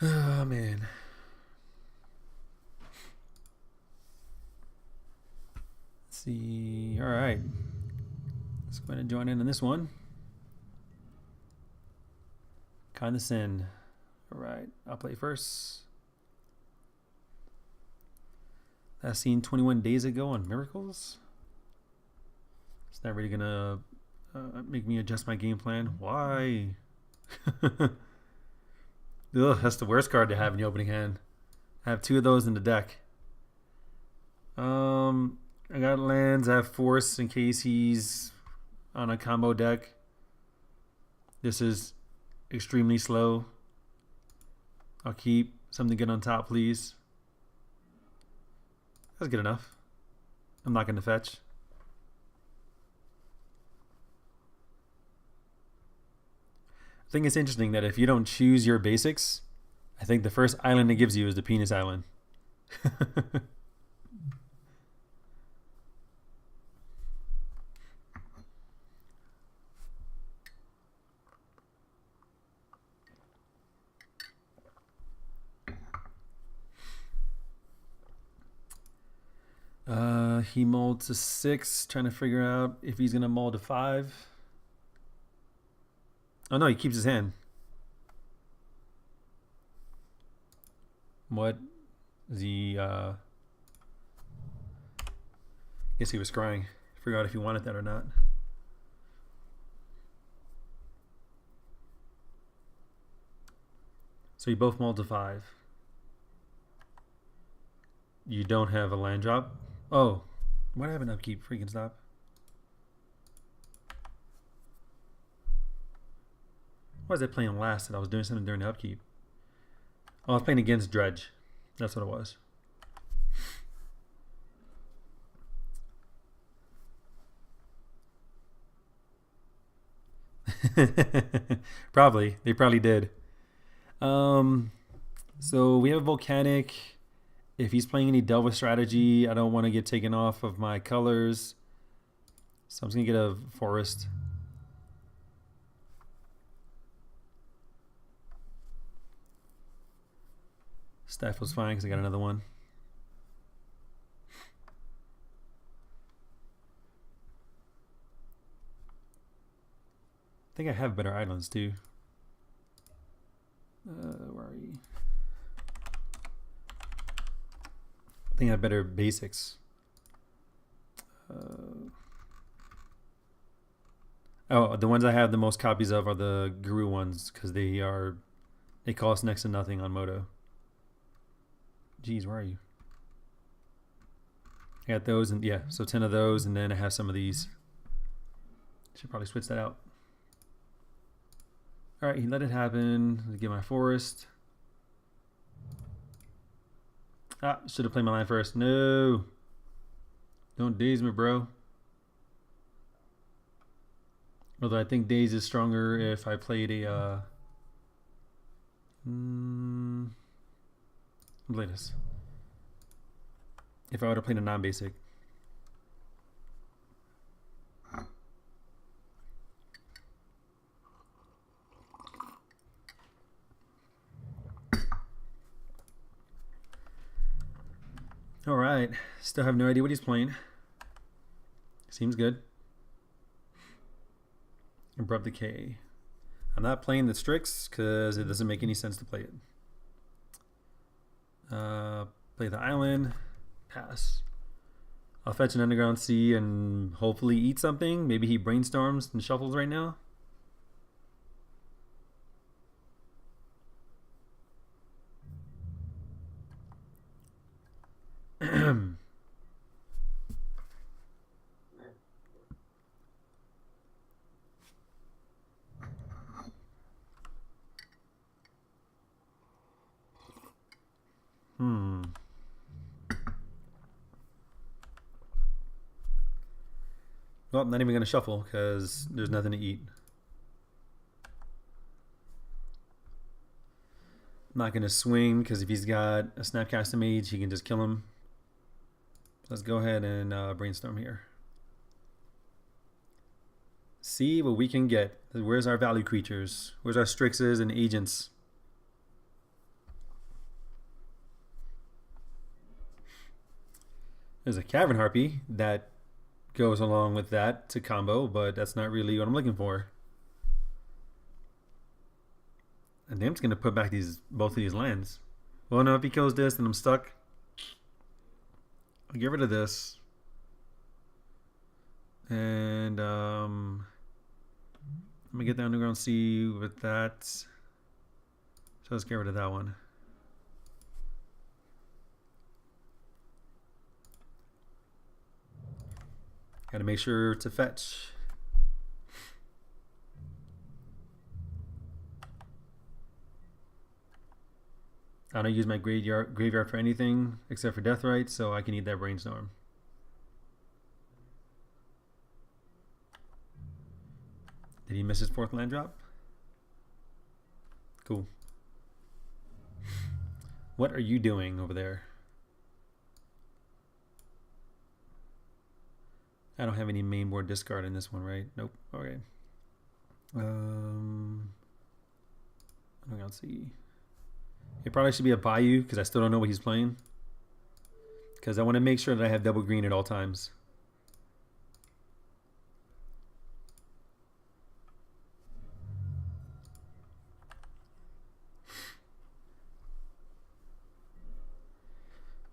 Oh, man. Let's see. All right. Let's go ahead and join in on this one. Condescend. All right. I'll play first. Last seen 21 days ago on Miracles. It's not really going to make me adjust my game plan. Why? Ugh, that's the worst card to have in your opening hand. I have two of those in the deck. I got lands. I have Force in case he's on a combo deck. This is extremely slow. I'll keep something good on top, please. That's good enough. I'm not going to fetch. I think it's interesting that if you don't choose your basics, I think the first island it gives you is the Penis Island. He molds to 6, trying to figure out if he's going to mold to 5. Oh no, he keeps his hand. What? Is he, guess he was scrying. Forgot if he wanted that or not. So you both mold to 5. You don't have a land drop? Oh, why do I have an upkeep? Freaking stop. Why was I playing last that I was doing something during the upkeep? Oh, I was playing against Dredge. That's what it was. Probably. They probably did. So we have a Volcanic. If he's playing any Delva strategy, I don't want to get taken off of my colors. So I'm just going to get a Forest. Staff was fine because I got another one. I think I have better islands too. Where are you? I think I have better basics. Oh, the ones I have the most copies of are the Guru ones because they cost next to nothing on Moto. Jeez, where are you? I got those, and yeah, so 10 of those, and then I have some of these. Should probably switch that out. All right, he let it happen. Let me get my Forest. Ah, should have played my line first. No. Don't daze me, bro. Although I think daze is stronger if I played a latest. If I would have played a non-basic. All right, still have no idea what he's playing. Seems good. Abrupt Decay. I'm not playing the Strix because it doesn't make any sense to play it. Play the island. Pass. I'll fetch an Underground Sea and hopefully eat something. Maybe he brainstorms and shuffles right now. Well, I'm not even going to shuffle because there's nothing to eat. I'm not going to swing because if he's got a Snapcaster Mage, he can just kill him. Let's go ahead and brainstorm here. See what we can get. Where's our value creatures? Where's our Strixes and agents? There's a Cavern Harpy that goes along with that to combo, but that's not really what I'm looking for. And Name's gonna put back both of these lands. Well, no, if he kills this, then I'm stuck. I'll get rid of this. And I'm gonna get the Underground Sea with that. So let's get rid of that one. Gotta make sure to fetch. I don't use my graveyard for anything except for Deathrite, so I can eat that Brainstorm. Did he miss his 4th land drop? Cool. What are you doing over there? I don't have any main board discard in this one, right? Nope. Okay. Let's see. It probably should be a Bayou because I still don't know what he's playing. Because I want to make sure that I have double green at all times.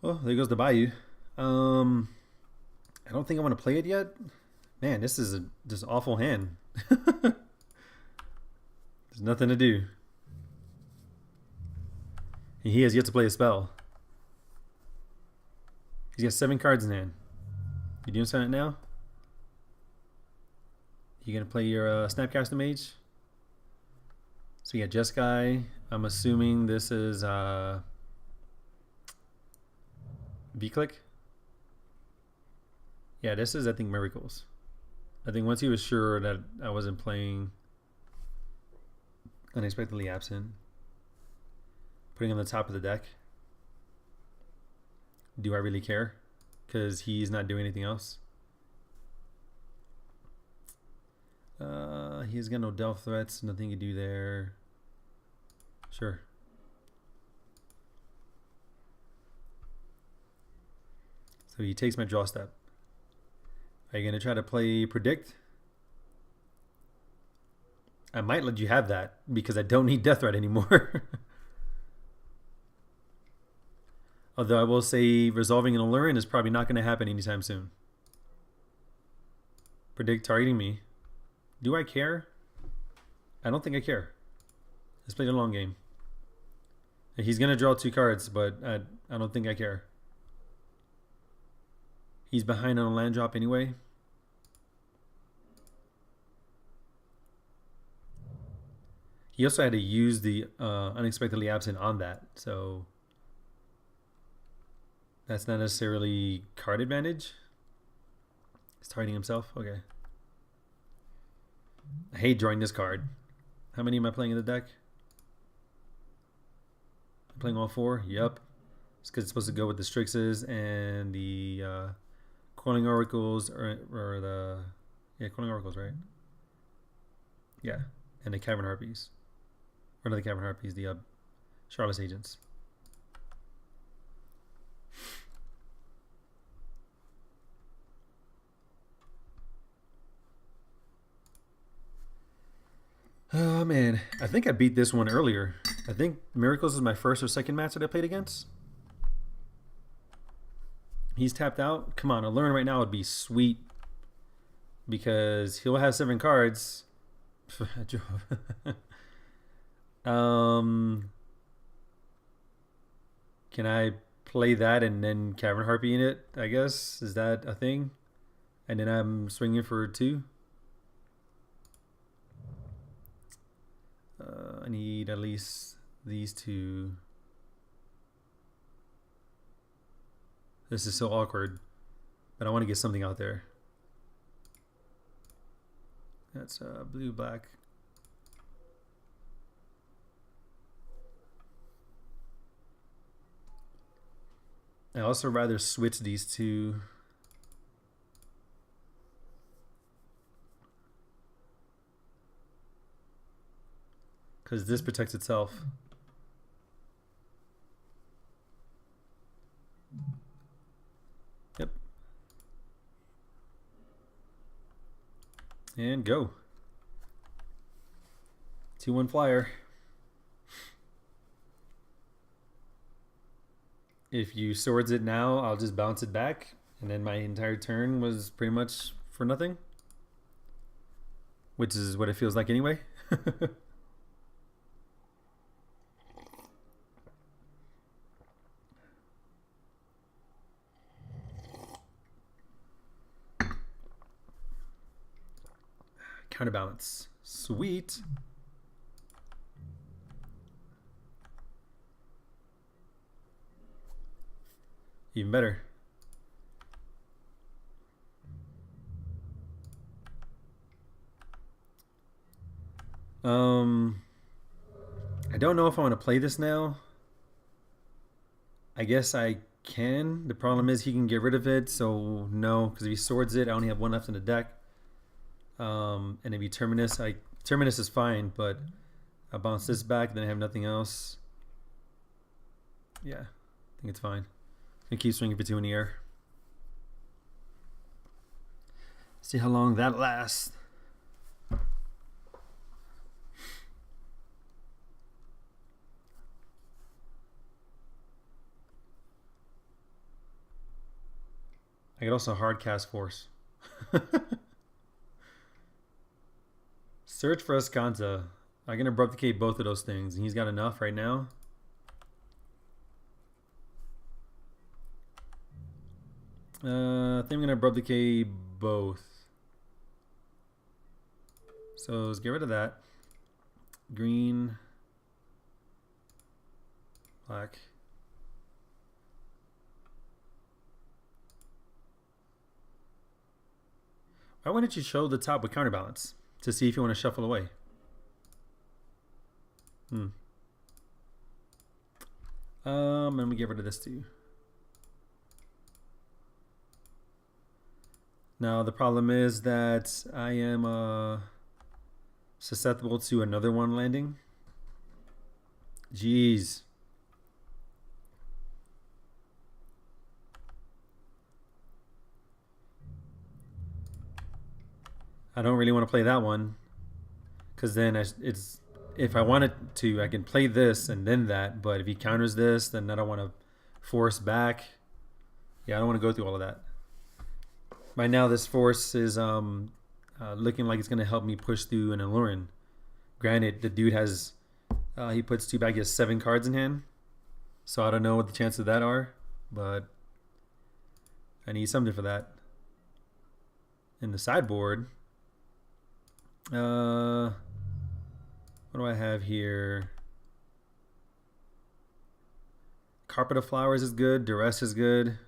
Well, there goes the Bayou. I don't think I want to play it yet. Man, this is just awful hand. There's nothing to do. And he has yet to play a spell. He's got 7 cards in hand. You doing something now? You gonna play your Snapcaster Mage? So we got Jeskai. I'm assuming this is V-Click. Yeah, this is, I think, Miracles. I think once he was sure that I wasn't playing Unexpectedly Absent, putting on the top of the deck. Do I really care? Because he's not doing anything else. He's got no delve threats, nothing to do there. Sure. So he takes my draw step. Are you going to try to play Predict? I might let you have that because I don't need Death Threat anymore. Although I will say resolving an Aluren is probably not going to happen anytime soon. Predict targeting me. Do I care? I don't think I care. Let's play the long game. He's going to draw 2 cards, but I don't think I care. He's behind on a land drop anyway. He also had to use the Unexpectedly Absent on that, so that's not necessarily card advantage. He's targeting himself. Okay. I hate drawing this card. How many am I playing in the deck? I'm playing all 4? Yep. It's because it's supposed to go with the Strixes and the Coiling Oracles, or the... Yeah, Coiling Oracles, right? Yeah. And the Cavern Harpies. Or not the Cavern Harpies, the Charlotte's Agents. Oh man, I think I beat this one earlier. I think Miracles is my first or second match that I played against. He's tapped out. Come on, Aluren right now would be sweet because he'll have 7 cards. Can I play that and then Cavern Harpy in it? I guess, is that a thing? And then I'm swinging for 2. I need at least these 2. This is so awkward, but I want to get something out there. That's blue, black. I also rather switch these 2. Because this protects itself. Yep. And go. 2-1 flyer. If you swords it now, I'll just bounce it back. And then my entire turn was pretty much for nothing. Which is what it feels like anyway. Counterbalance. Sweet. Even better. I don't know if I want to play this now. I guess I can. The problem is he can get rid of it, so no, because if he swords it, I only have one left in the deck. And if he Terminus, Terminus is fine, but I'll bounce this back, then I have nothing else. Yeah, I think it's fine. I'm gonna keep swinging for 2 in the air. See how long that lasts. I could also hard cast Force. Search for Escanta. I can abrupticate both of those things, and he's got enough right now. I think I'm gonna abrupticate both. So let's get rid of that. Green, black. Why wouldn't you show the top with counterbalance to see if you want to shuffle away? Let me get rid of this too. Now the problem is that I am susceptible to another one landing. Jeez. I don't really want to play that one, because then it's, if I wanted to, I can play this and then that, but if he counters this, then I don't want to force back. Yeah, I don't want to go through all of that. Right now, this force is looking like it's going to help me push through an Aluren. Granted, the dude has, he puts 2 back, he has 7 cards in hand, so I don't know what the chances of that are, but I need something for that. In the sideboard, what do I have here? Carpet of Flowers is good. Duress is good.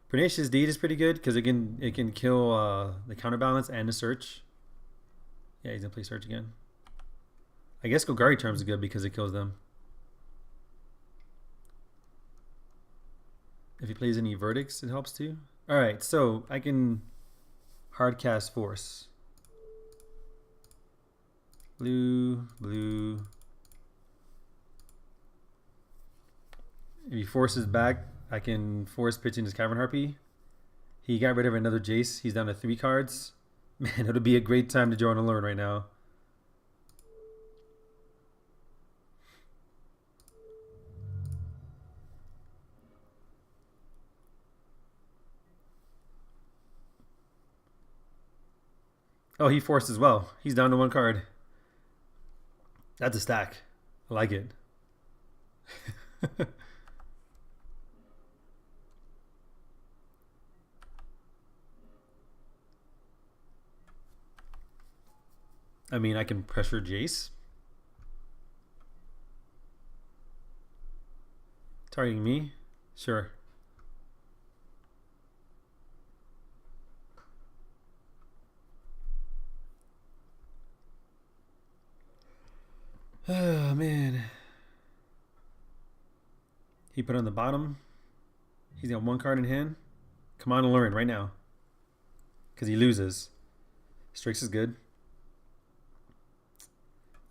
Pernicious Deed is pretty good because it can kill the counterbalance and the search. Yeah, he's gonna play search again. I guess Golgari Charms is good because it kills them. If he plays any verdicts, it helps too. All right, so I can hard cast Force. Blue, blue. If he forces back, I can force pitch in his Cavern Harpy. He got rid of another Jace. He's down to 3 cards. Man, it'll be a great time to join Aluren right now. Oh, he forced as well. He's down to 1 card. That's a stack. I like it. I mean, I can pressure Jace. Targeting me? Sure. Oh, man. He put on the bottom. He's got 1 card in hand. Come on, Aluren right now. Because he loses. Strix is good.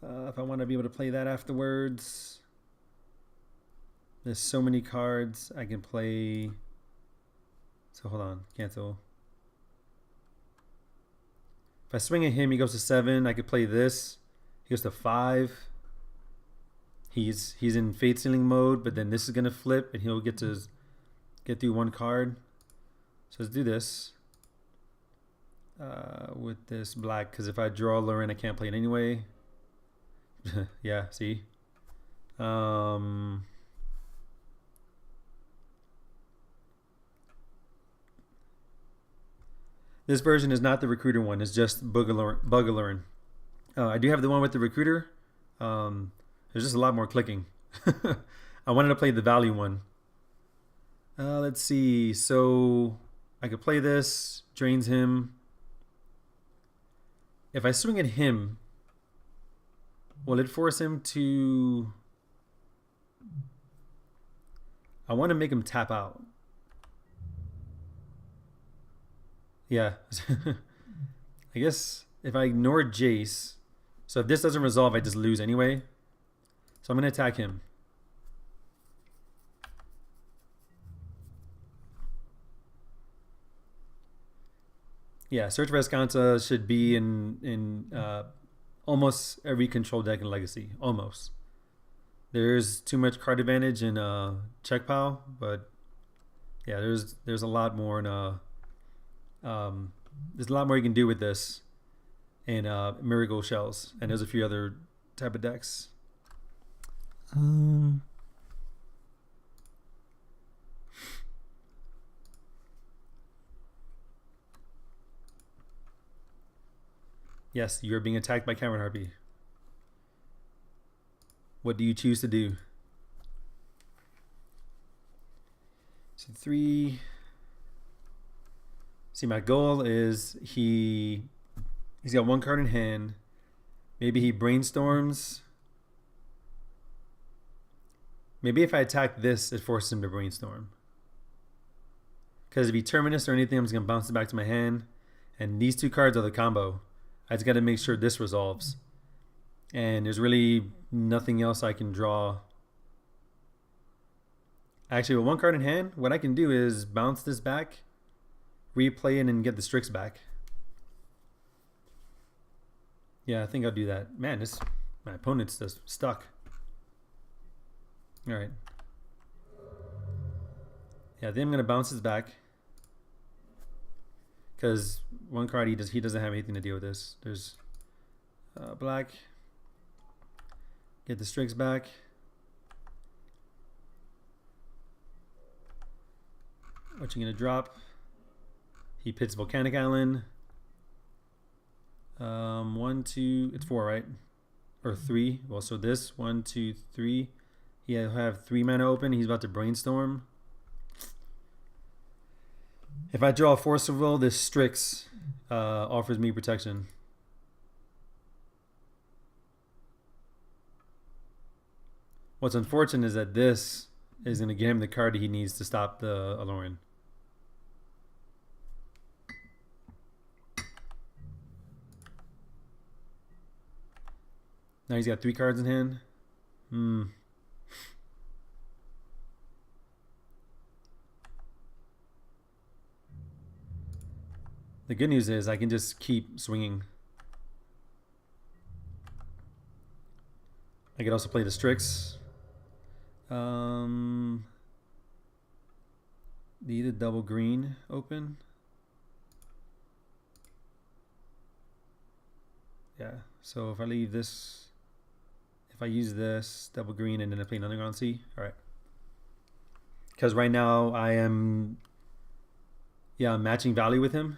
If I want to be able to play that afterwards. There's so many cards I can play. So hold on. Cancel. If I swing at him, he goes to 7. I could play this. He goes to 5. He's in fate sealing mode, but then this is gonna flip, and he'll get through 1 card. So let's do this with this black, because if I draw Aluren, I can't play it anyway. Yeah, see. This version is not the recruiter one. It's just Bug Aluren. I do have the one with the recruiter. There's just a lot more clicking. I wanted to play the value one. Let's see. So I could play this. Drains him. If I swing at him, will it force him to... I want to make him tap out. Yeah. I guess if I ignore Jace, so if this doesn't resolve, I just lose anyway. So I'm going to attack him. Yeah, Search for Escanta should be in almost every control deck in Legacy. Almost. There's too much card advantage in check pile, but yeah, there's a lot more in there's a lot more you can do with this in Miracle Shells, and there's a few other type of decks. Yes, you're being attacked by Cameron Harpy. What do you choose to do? So 3. See, my goal is he's got 1 card in hand. Maybe he brainstorms. Maybe if I attack this, it forces him to brainstorm. Because if he Terminus or anything, I'm just going to bounce it back to my hand. And these 2 cards are the combo. I just got to make sure this resolves. And there's really nothing else I can draw. Actually, with 1 card in hand, what I can do is bounce this back, replay it, and get the Strix back. Yeah, I think I'll do that. Man, my opponent's just stuck. All right. Yeah, then I'm gonna bounce this back because 1 card he doesn't have anything to deal with this. There's black. Get the Strix back. What you gonna drop? He pits Volcanic Island. 1, 2. It's 4, right? Or 3. Well, so this 1, 2, 3. He'll have 3 mana open. He's about to brainstorm. If I draw a Force of Will, this Strix offers me protection. What's unfortunate is that this is going to get him the card he needs to stop the Aluren. Now he's got 3 cards in hand. The good news is I can just keep swinging. I could also play the Strix. Need a double green open. Yeah, so if I leave this, if I use this double green and then I play an Underground Sea, all right. Because right now I am, I'm matching value with him.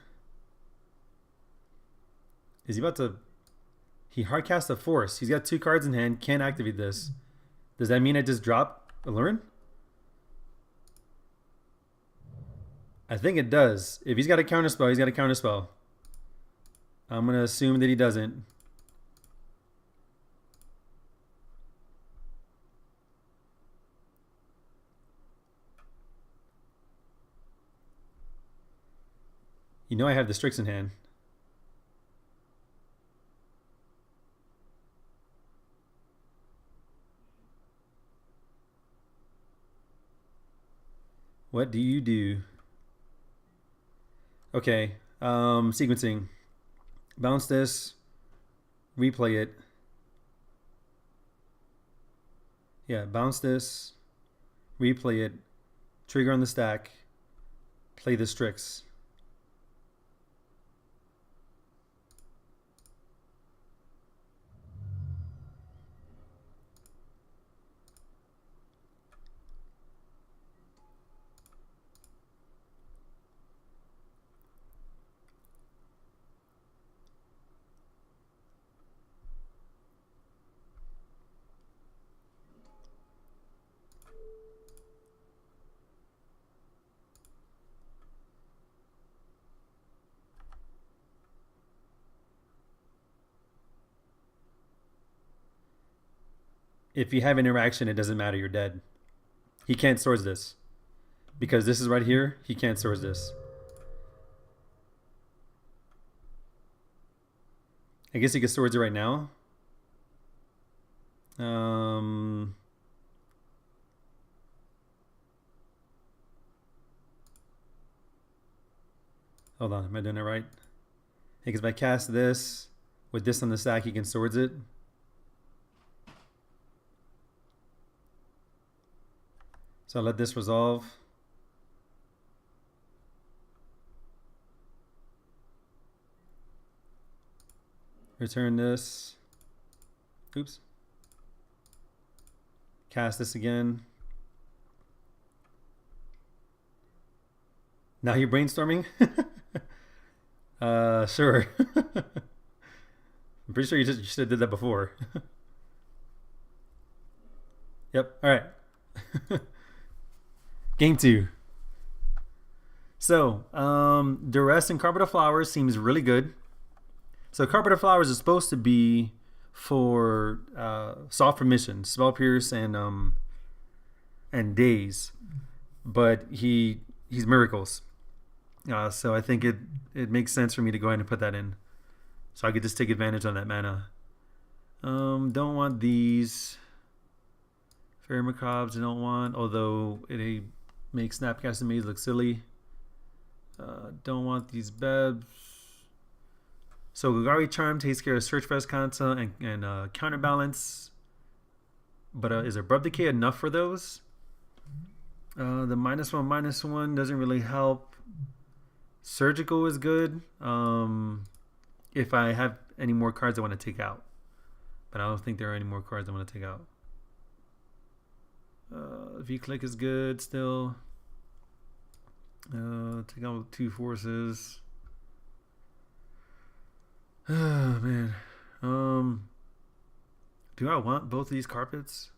Is he about to... He hardcast a Force. He's got 2 cards in hand. Can't activate this. Does that mean I just drop Aluren? I think it does. If he's got a counterspell, he's got a counterspell. I'm going to assume that he doesn't. You know I have the Strix in hand. What do you do? Okay, sequencing. Bounce this, replay it. Yeah, bounce this, replay it, trigger on the stack, play the Strix. If you have interaction, it doesn't matter. You're dead. He can't source this. Because this is right here, he can't source this. I guess he can source it right now. Hold on, am I doing it right? Because if I cast this, with this on the stack, he can swords it. So I'll let this resolve. Return this. Oops. Cast this again. Now you're brainstorming? Sure. I'm pretty sure you should have did that before. Yep, alright. Game 2. So, Duress and Carpet of Flowers seems really good. So Carpet of Flowers is supposed to be for soft permission, Spell Pierce and Daze. But he's Miracles. So I think it makes sense for me to go ahead and put that in. So I could just take advantage on that mana. Don't want these. Fairy Macabres I don't want, although it makes Snapcast and Maze look silly. Don't want these Bebs. So Golgari Charm takes care of Search for Escanta and Counterbalance. But is Abrupt Decay enough for those? The -1/-1 doesn't really help. Surgical is good. If I have any more cards I want to take out. But I don't think there are any more cards I want to take out. V-Click is good still. Take out 2 forces. Oh, man. Do I want both of these carpets?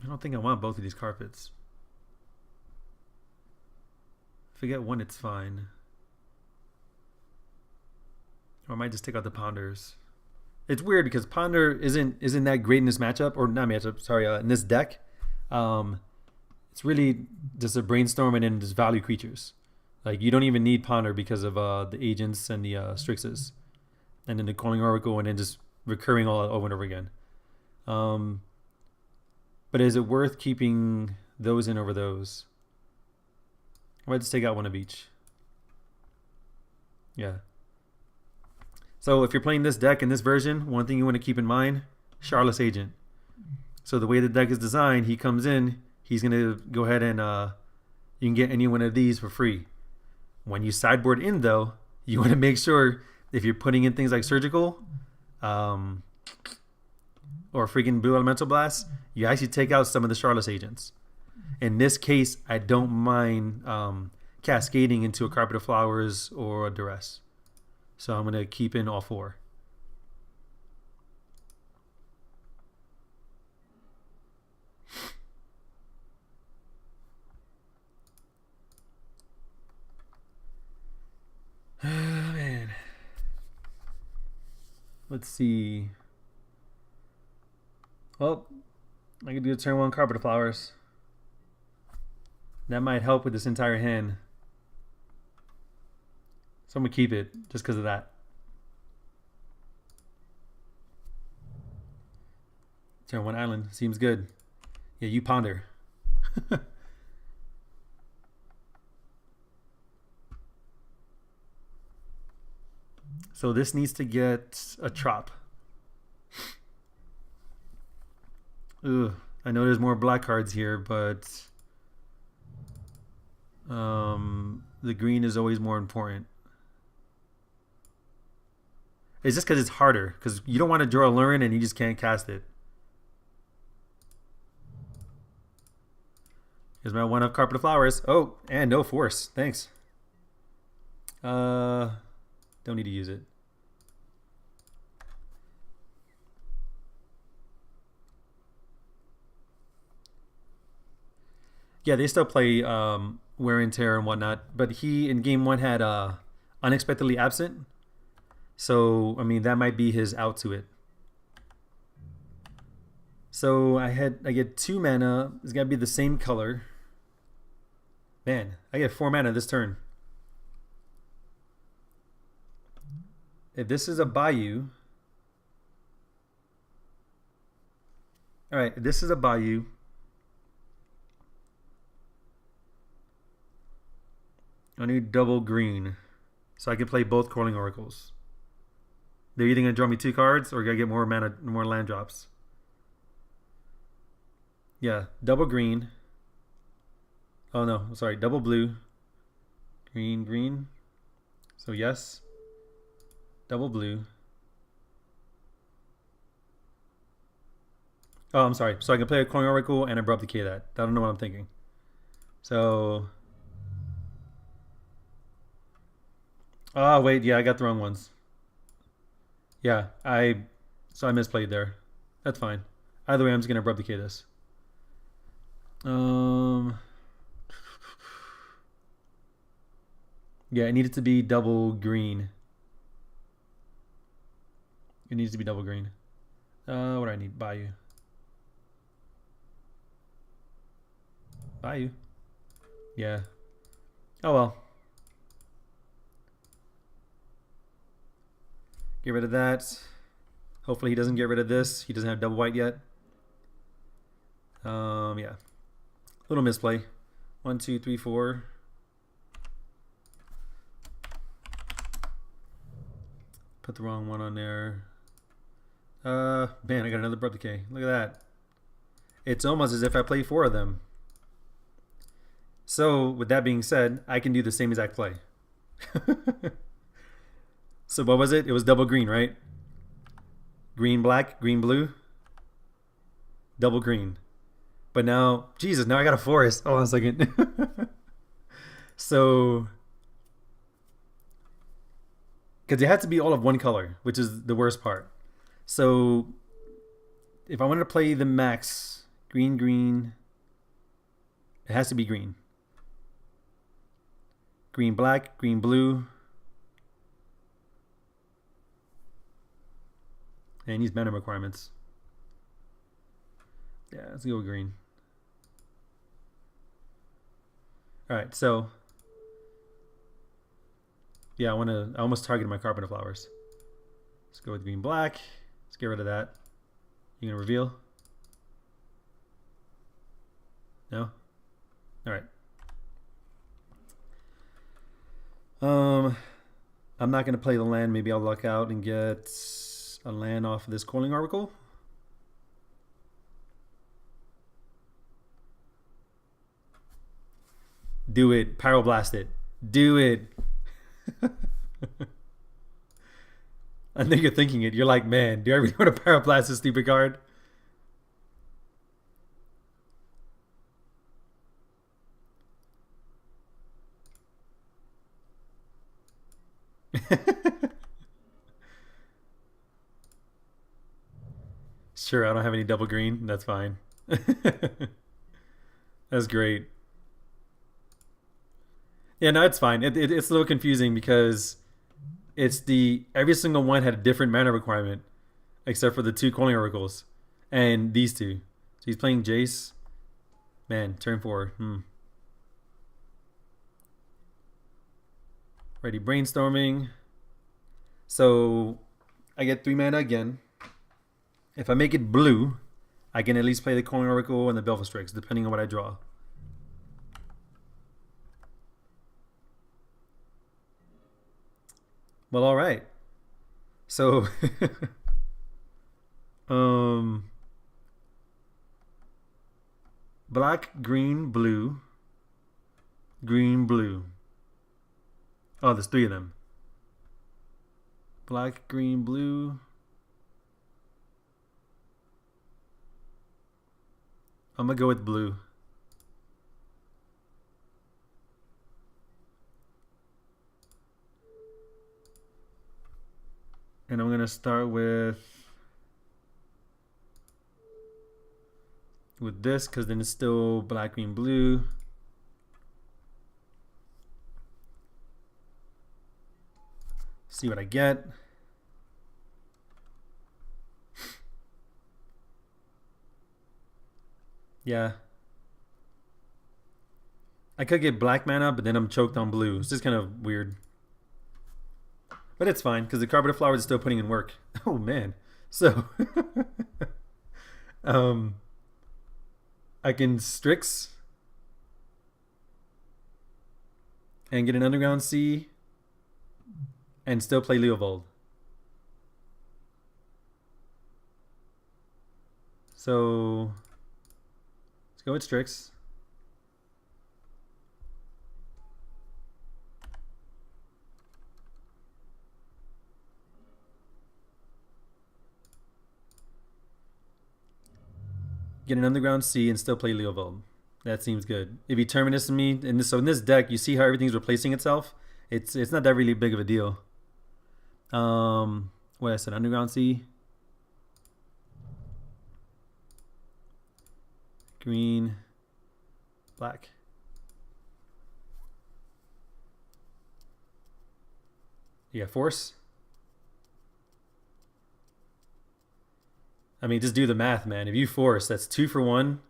I don't think I want both of these carpets. If I get one, it's fine. Or I might just take out the Ponders. It's weird because Ponder isn't that great in this matchup, or not matchup, sorry, in this deck. It's really just a brainstorm and then just value creatures. Like you don't even need Ponder because of the agents and the Strixes. And then the Calling Oracle and then just recurring all over and over again. But is it worth keeping those in over those? I might just take out one of each. Yeah. So if you're playing this deck in this version, one thing you want to keep in mind, Charlotte's Agent. So the way the deck is designed, he comes in, he's going to go ahead and you can get any one of these for free. When you sideboard in, though, you want to make sure if you're putting in things like Surgical or freaking Blue Elemental Blast, you actually take out some of the Charlotte's Agents. In this case, I don't mind cascading into a Carpet of Flowers or a Duress. So I'm going to keep in all 4. Man. Let's see. Well, I can do a turn 1 Carpet of Flowers. That might help with this entire hand. So I'm going to keep it just because of that. Turn 1 Island. Seems good. Yeah, you Ponder. So this needs to get a trop. Ugh, I know there's more black cards here, but the green is always more important. It's just because it's harder, because you don't want to draw Aluren and you just can't cast it. Here's my 1 of Carpet of Flowers. Oh, and no force. Thanks. Don't need to use it. Yeah, they still play wear and tear and whatnot, but he in game 1 had unexpectedly absent. So I mean that might be his out to it. So I get 2 mana. It's gotta be the same color. Man, I get 4 mana this turn. If this is a Bayou, all right, this is a Bayou. I need double green, so I can play both Coiling Oracles. They're either gonna draw me 2 cards, or I gotta get more mana, more land drops. Yeah, double green. Oh no, sorry, double blue. Green, green. So yes. Double blue. Oh, I'm sorry. So I can play a Coiling Oracle and Abrupt Decay that. I don't know what I'm thinking. So. Oh, wait. Yeah, I got the wrong ones. Yeah, so I misplayed there. That's fine. Either way, I'm just going to Abrupt Decay this. Yeah, it needed to be double green. It needs to be double green. What do I need? Bayou. Bayou. Yeah. Oh well. Get rid of that. Hopefully he doesn't get rid of this. He doesn't have double white yet. Yeah. Little misplay. 1, 2, 3, 4. Put the wrong one on there. Man, I got another Abrupt Decay. Look at that. It's almost as if I play 4 of them. So, with that being said, I can do the same exact play. So what was it? It was double green, right? Green, black, green, blue. Double green. But now, Jesus, now I got a forest. Hold on a second. So, because it had to be all of one color, which is the worst part. So, if I wanted to play the max, green, green, it has to be green. Green, black, green, blue. And these mana requirements. Yeah, let's go with green. Alright, so yeah, I almost targeted my Carpet of Flowers. Let's go with green black. Let's get rid of that. You gonna reveal? No? Alright. I'm not gonna play the land. Maybe I'll luck out and get a land off of this Coiling Oracle. Do it. Pyroblast it. Do it. I think you're thinking it. You're like, man, do I really want to Pyroblast this stupid card? Sure, I don't have any double green. That's fine. That's great. Yeah, no, it's fine. It's a little confusing because it's every single one had a different mana requirement, except for the 2 Coiling Oracles and these 2. So he's playing Jace. Man, turn 4. Ready, brainstorming. So I get 3 mana again. If I make it blue, I can at least play the Coiling Oracle and the Belvastrix, depending on what I draw. Well, all right. So, um, black, green, blue, green, blue. Oh, there's three of them. Black, green, blue. I'm gonna go with blue. And I'm gonna start with this because then it's still black, green, blue. See what I get. Yeah. I could get black mana, but then I'm choked on blue. It's just kind of weird. But it's fine, because the Carpet of Flowers is still putting in work. Oh, man. So, I can Strix and get an Underground Sea and still play Leovold. So, let's go with Strix. Get an Underground Sea and still play Leovold. That seems good. If you Terminus me, and so in this deck, you see how everything's replacing itself. It's not that really big of a deal. What I said, Underground Sea, green, black. Yeah, Force. I mean, just do the math, man. If you Force, that's 2 for 1,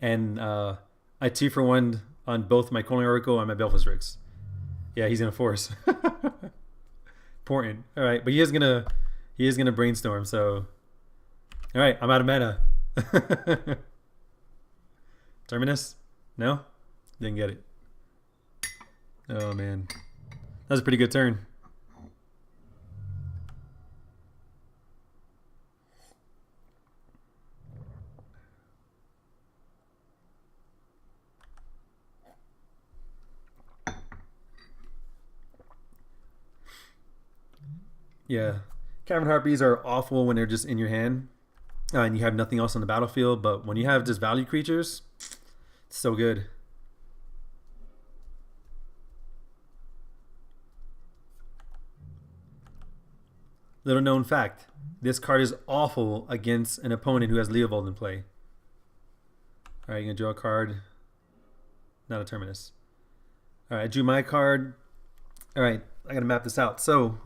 and I 2 for 1 on both my Calling Oracle and my Belfast Rix. Yeah, he's gonna Force. Important. All right, but he is gonna brainstorm. So, all right, I'm out of mana. Terminus? No, didn't get it. Oh man, that was a pretty good turn. Yeah, Cavern Harpies are awful when they're just in your hand and you have nothing else on the battlefield. But when you have just value creatures, it's so good. Little known fact: this card is awful against an opponent who has Leovold in play. All right, you're gonna draw a card. Not a Terminus. All right, I drew my card. All right, I gotta map this out. So,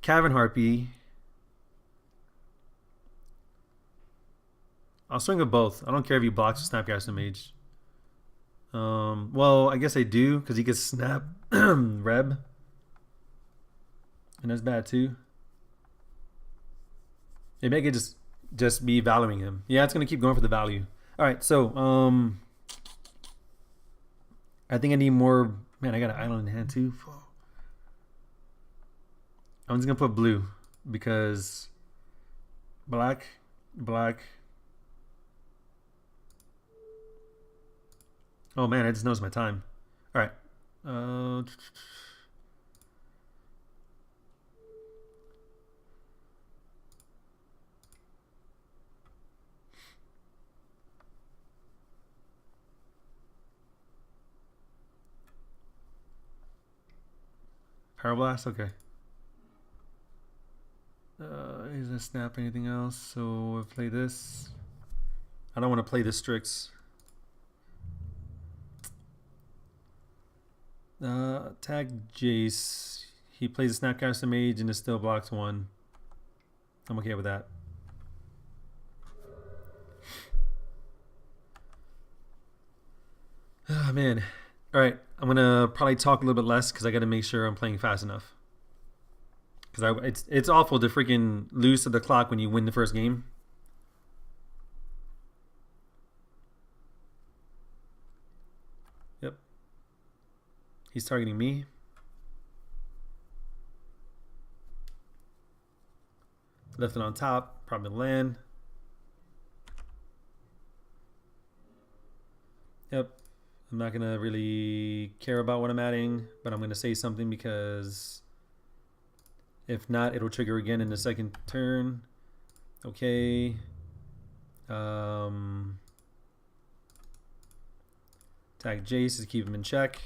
Cavern Harpy. I'll swing with both. I don't care if he blocks Snapcaster Mage. Well, I guess I do because he gets Snap Reb, and that's bad too. They make it just be valuing him. Yeah, it's gonna keep going for the value. All right, so I think I need more. Man, I got an island in hand too. I'm just gonna put blue because black, black. Oh man, I just noticed my time. All right. Power Blast, okay. Is a snap anything else? So we'll play this. I don't want to play the Strix. Tag Jace. He plays a Snapcaster Mage and it still blocks 1. I'm okay with that. Oh, man. All right. I'm going to probably talk a little bit less because I got to make sure I'm playing fast enough. Because it's awful to freaking lose to the clock when you win the first game. Yep. He's targeting me. Left it on top, probably land. Yep. I'm not gonna really care about what I'm adding, but I'm gonna say something because if not, it'll trigger again in the second turn. Okay. Attack Jace to keep him in check.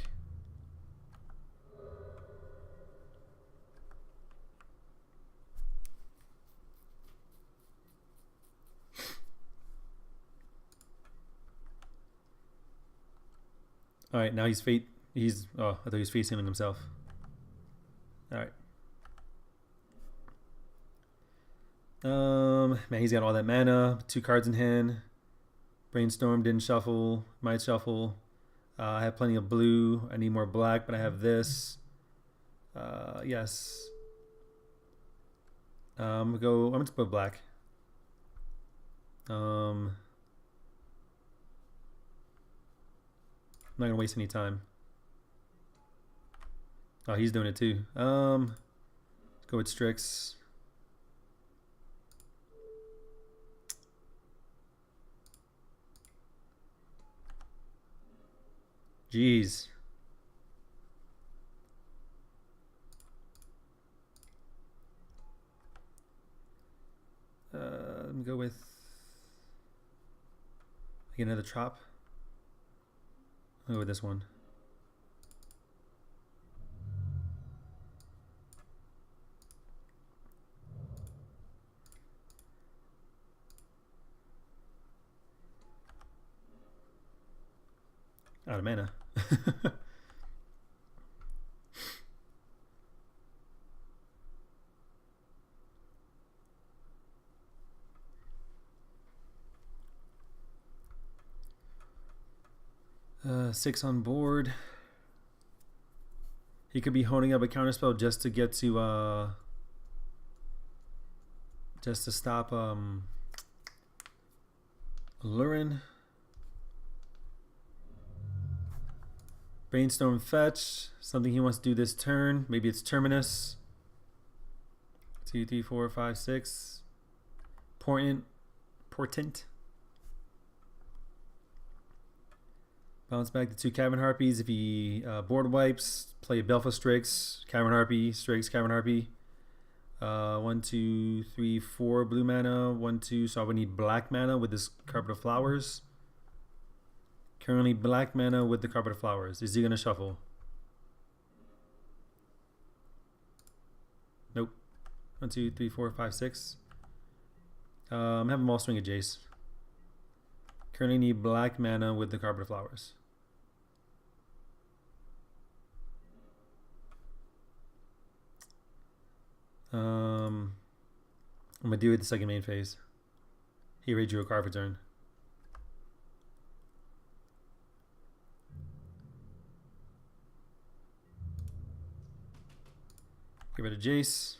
All right, now he's oh, I thought he was face healing himself. All right. Man, he's got all that mana. 2 cards in hand. Brainstorm didn't shuffle. Might shuffle. I have plenty of blue. I need more black, but I have this. Yes. I'm gonna put black. I'm not gonna waste any time. Oh, he's doing it too. Let's go with Strix. Jeez. Let me go with get another trop. I'll go with this one. Out of mana. 6 on board. He could be holding up a counterspell just to get to just to stop Aluren. Brainstorm fetch. Something he wants to do this turn. Maybe it's Terminus. 2, 3, 4, 5, 6. Portent. Bounce back to 2 Cavern Harpies. If he board wipes, play Belfa Strix, Cavern Harpy, Strix, Cavern Harpy. 1, 2, 3, 4 blue mana. 1, 2. So I would need black mana with this Carpet of Flowers. Currently black mana with the Carpet of Flowers. Is he gonna shuffle? Nope. 1, 2, 3, 4, 5, 6. I'm having them all swing a Jace. Currently need black mana with the Carpet of Flowers. I'm gonna do it the second main phase. He already drew a card for turn. Get rid of Jace.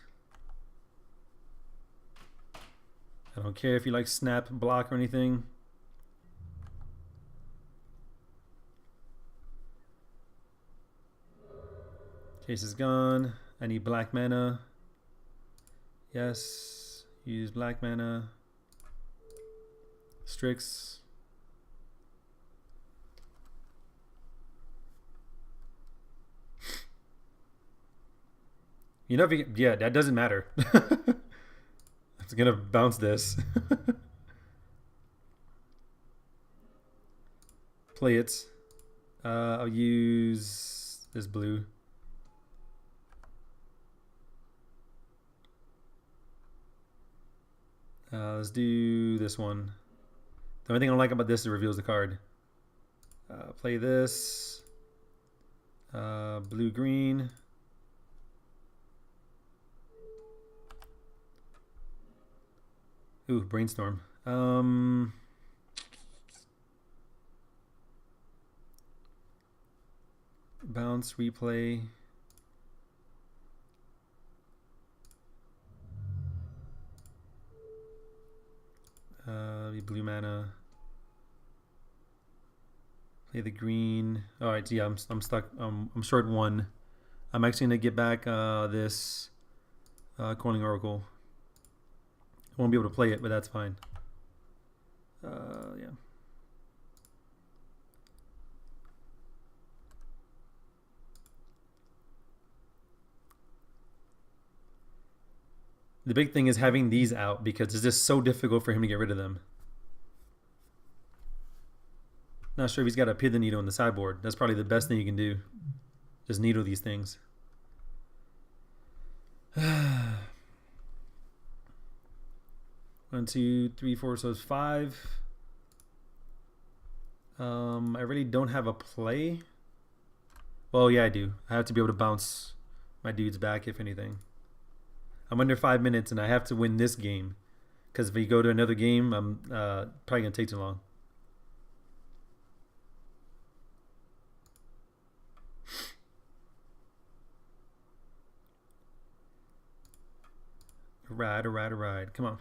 I don't care if you like snap, block, or anything. Jace is gone. I need black mana. Yes. Use black mana. Strix. You know, if you, yeah, that doesn't matter. It's gonna bounce this. Play it. I'll use this blue. Let's do this one. The only thing I don't like about this is it reveals the card. Play this. Blue, green. Ooh, Brainstorm. Bounce, replay. Blue mana. Play the green. All right, so yeah, I'm stuck. I'm short 1. I'm actually gonna get back this Coiling Oracle. I won't be able to play it, but that's fine. Yeah. The big thing is having these out because it's just so difficult for him to get rid of them. Not sure if he's got a pivot needle in the sideboard. That's probably the best thing you can do. Just needle these things. 1, 2, 3, 4, so it's 5. I really don't have a play. Well, yeah, I do. I have to be able to bounce my dudes back, if anything. I'm under 5 minutes, and I have to win this game. Because if we go to another game, I'm probably going to take too long. Ride. Come on.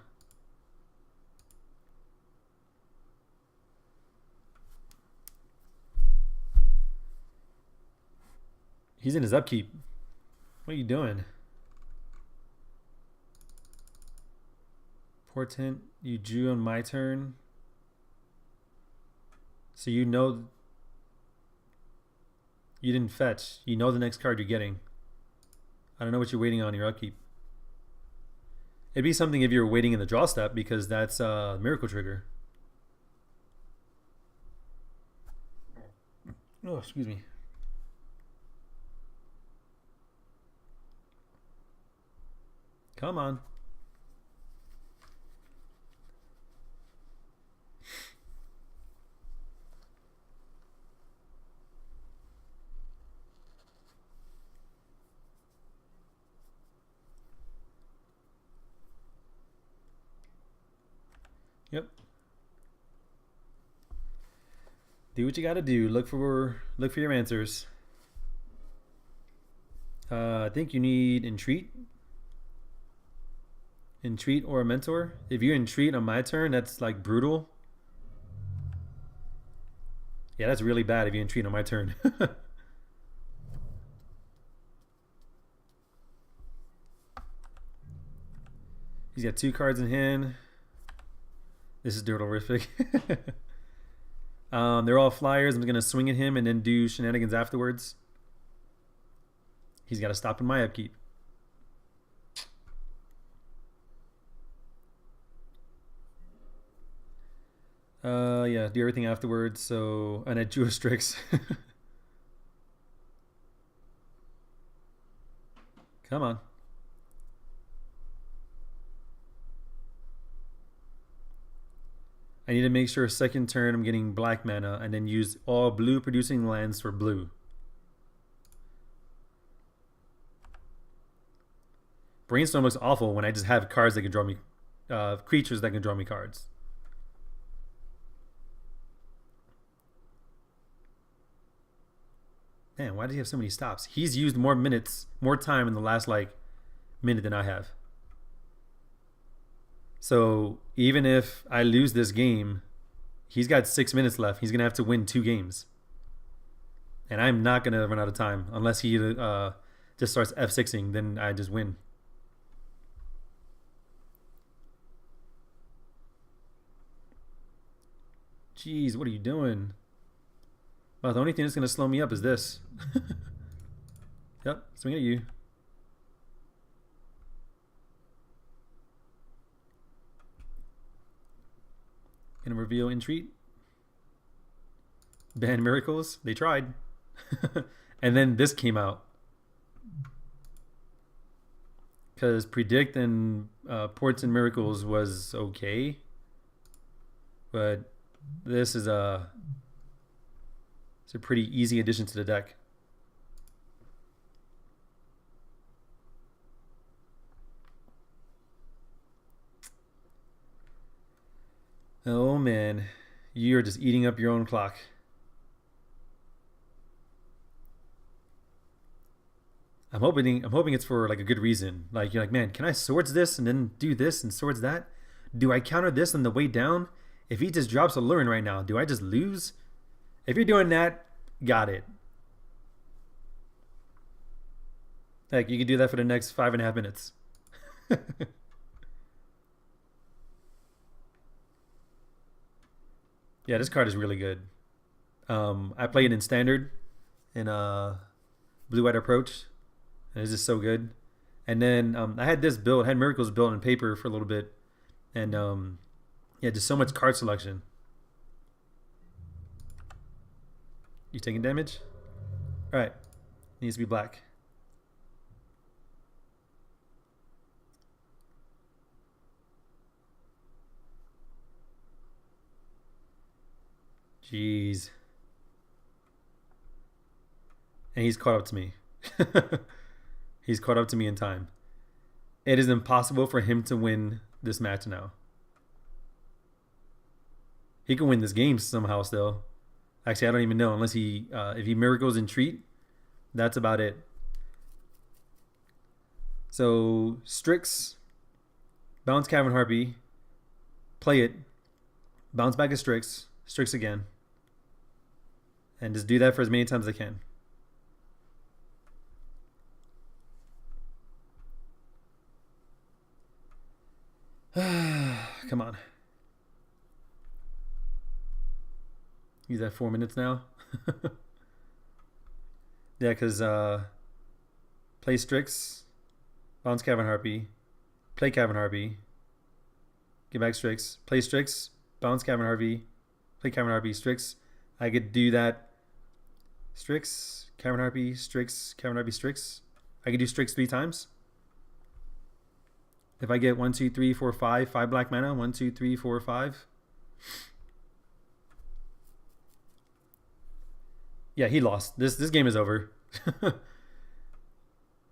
He's in his upkeep. What are you doing? Portent, you drew on my turn. So you know you didn't fetch. You know the next card you're getting. I don't know what you're waiting on your upkeep. It'd be something if you were waiting in the draw step because that's a miracle trigger. Oh, excuse me. Come on. Yep. Do what you got to do. Look for your answers. I think you need entreat. Entreat or a mentor. If you entreat on my turn, that's like brutal. Yeah, that's really bad if you entreat on my turn. He's got 2 cards in hand. This is horrific. They're all flyers. I'm going to swing at him and then do shenanigans afterwards. He's got to stop in my upkeep. Yeah, do everything afterwards. So, and I drew a Strix. Come on. I need to make sure second turn I'm getting black mana and then use all blue producing lands for blue. Brainstorm looks awful when I just have cards that can draw me, creatures that can draw me cards. Man, why does he have so many stops? He's used more time in the last minute than I have. So even if I lose this game, he's got 6 minutes left. He's gonna have to win 2 games, and I'm not gonna run out of time unless he just starts F6ing. Then I just win. Jeez, what are you doing? Well, the only thing that's gonna slow me up is this. Yep, swing at you. Gonna reveal entreat. Ban miracles. They tried. And then this came out. Because predict and ports and miracles was okay. But this is it's a pretty easy addition to the deck. Oh man, you're just eating up your own clock. I'm hoping it's for like a good reason. Like you're like, man, can I swords this and then do this and swords that? Do I counter this on the way down? If he just drops Aluren right now, do I just lose? If you're doing that, got it. Heck, you could do that for the next 5.5 minutes. Yeah, this card is really good. I play it in standard in blue-white approach, and it's just so good. And then I had this built, had Miracles built in paper for a little bit, and yeah, just so much card selection. You taking damage? All right, needs to be black. Jeez. And he's caught up to me. He's caught up to me in time. It is impossible for him to win this match now. He can win this game somehow still. Actually, I don't even know unless he, if he miracles and treat, that's about it. So Strix, bounce Cavern Harpy, play it, bounce back to Strix, Strix again, and just do that for as many times as I can. Come on. He's at 4 minutes now. Yeah, because play Strix, bounce Cavern Harpy, play Cavern Harpy, get back Strix, play Strix, bounce Cavern Harpy, play Cavern Harpy, Strix. I could do that. Strix, Cavern Harpy, Strix, Cavern Harpy, Strix. I could do Strix 3 times. If I get 1, 2, 3, 4, 5, 5 black mana, 1, 2, 3, 4, 5. Yeah, he lost. This game is over.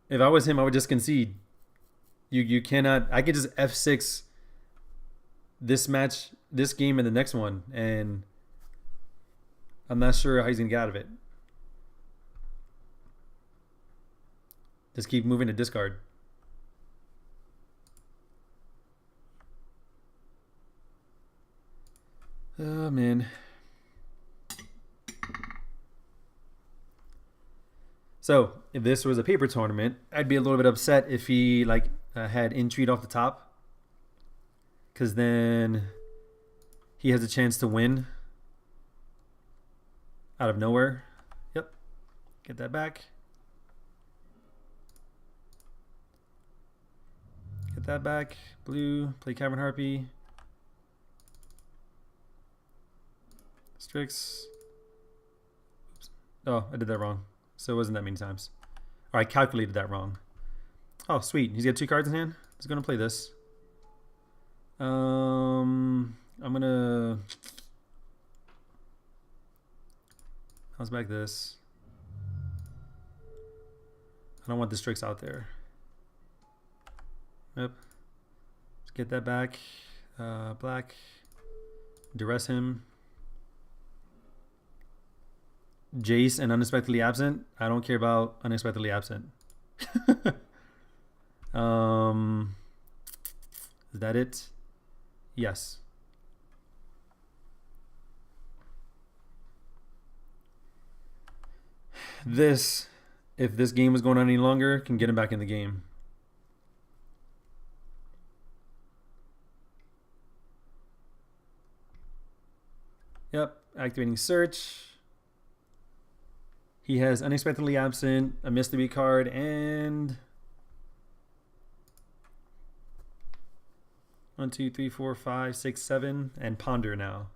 If I was him, I would just concede. You cannot. I could just F6 this match, this game, and the next one, and I'm not sure how he's gonna get out of it. Just keep moving to discard. Oh man. So if this was a paper tournament, I'd be a little bit upset if he had entreat off the top, because then he has a chance to win out of nowhere. Yep, get that back. Get that back. Blue, play Cavern Harpy. Strix. Oops. Oh, I did that wrong. So it wasn't that many times. Or I calculated that wrong. Oh, sweet. He's got 2 cards in hand. He's going to play this. I'm going to bounce back this. I don't want the Strix out there. Yep. Let's get that back. Black. Duress him. Jace and Unexpectedly Absent. I don't care about Unexpectedly Absent. Is that it? Yes. This, if this game was going on any longer, can get him back in the game. Yep, activating search. He has Unexpectedly Absent, a mystery card, and 1, 2, 3, 4, 5, 6, 7, and Ponder now.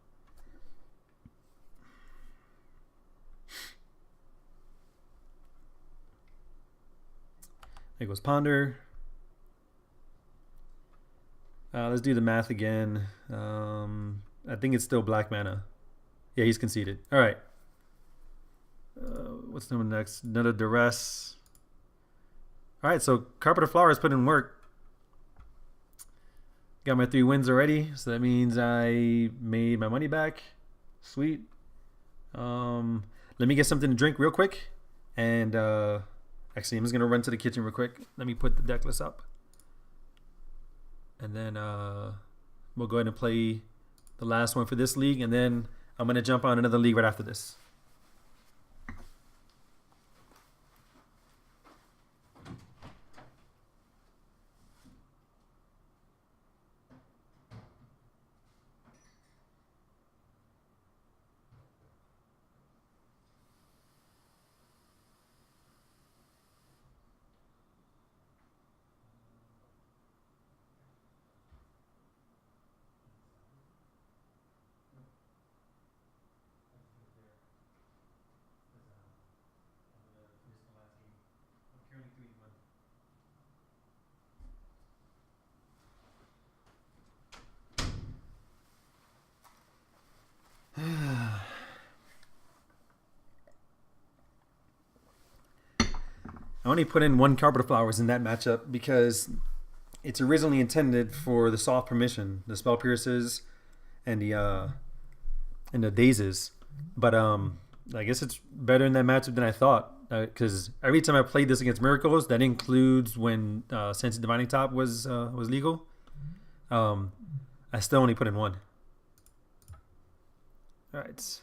There goes Ponder. Let's do the math again. I think it's still black mana. Yeah, he's conceded. All right. What's the one next? Another Duress. All right, so Carpenter Flowers put in work. Got my 3 wins already, so that means I made my money back. Sweet. Let me get something to drink real quick, and actually, I'm just gonna run to the kitchen real quick. Let me put the deck list up, and then we'll go ahead and play the last one for this league, and then I'm gonna jump on another league right after this. only put in 1 Carpet of Flowers in that matchup because it's originally intended for the soft permission, the Spell Pierces, and the Dazes. But I guess it's better in that matchup than I thought. Because every time I played this against Miracles, that includes when Sense of Divining Top was legal. I still only put in 1. All right.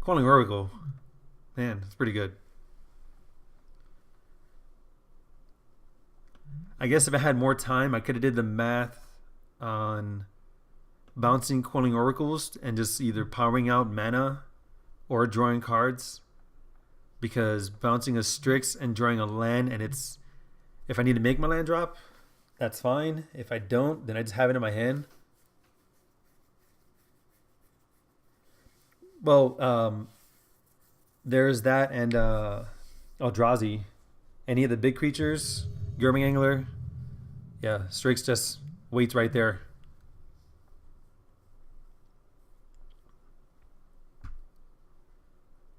Calling Oracle. Man, it's pretty good. I guess if I had more time, I could have did the math on bouncing Calling Oracles and just either powering out mana or drawing cards. Because bouncing a Strix and drawing a land, and if I need to make my land drop, that's fine. If I don't, then I just have it in my hand. Well, there's that and Eldrazi. Any of the big creatures, Gurming Angler, yeah, Strix just waits right there.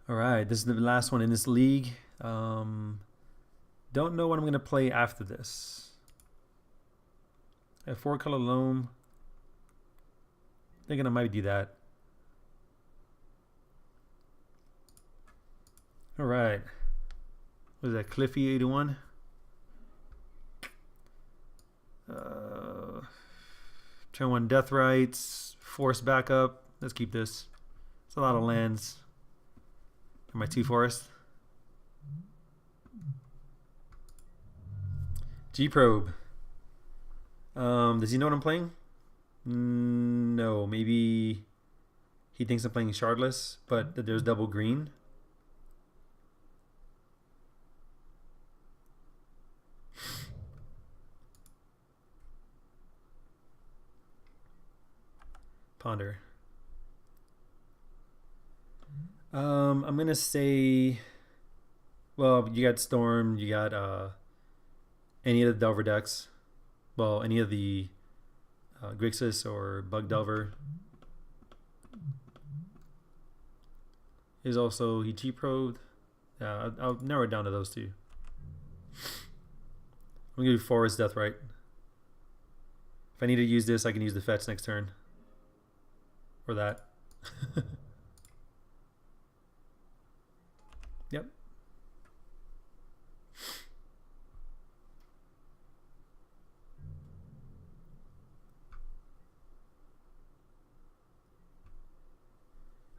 All right, this is the last one in this league. Don't know what I'm going to play after this. I have 4-color loam. Thinking I might do that. All right. What is that? Cliffy 81. Turn 1 Death Rights. Force backup. Let's keep this. It's a lot of lands. My 2 forests. G-Probe. Does he know what I'm playing? No. Maybe he thinks I'm playing Shardless, but there's double green. Ponder. I'm gonna say, well, you got Storm, you got any of the Delver decks, well, any of the Grixis or Bug Delver. Is also he G-Probed. Yeah, I'll narrow it down to those 2. I'm gonna do Forest Deathright. If I need to use this, I can use the fetch next turn. Or that. Yep.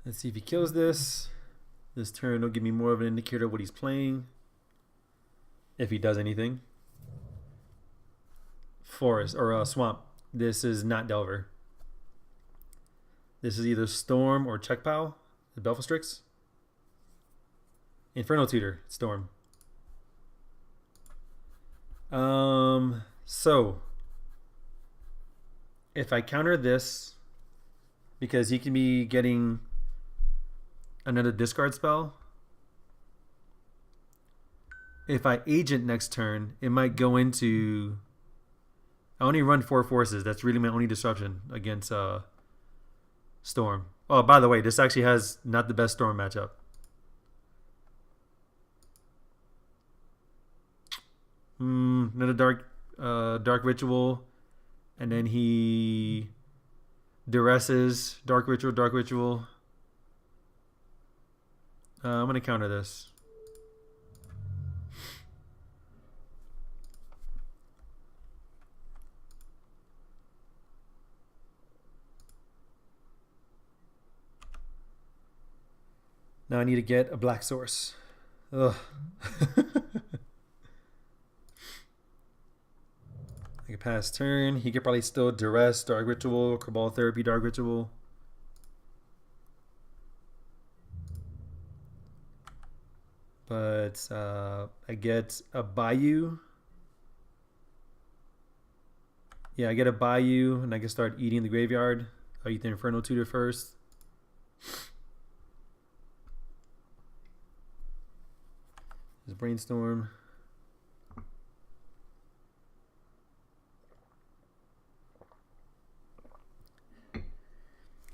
Let's see if he kills this. This turn will give me more of an indicator of what he's playing. If he does anything. Forest or Swamp. This is not Delver. This is either Storm or Checkpow, the Belfastrix. Inferno Tutor, Storm. So if I counter this, because he can be getting another discard spell. If I agent next turn, it might go into. I only run 4 forces. That's really my only disruption against Storm. Oh, by the way, this actually has not the best Storm matchup. Another dark ritual, and then he duresses dark ritual. I'm gonna counter this. Now I need to get a black source. Ugh. I could pass turn. He could probably still duress dark ritual, cabal therapy dark ritual. But I get a Bayou. Yeah, I get a Bayou, and I can start eating the graveyard. I'll eat the Inferno Tutor first. There's Brainstorm.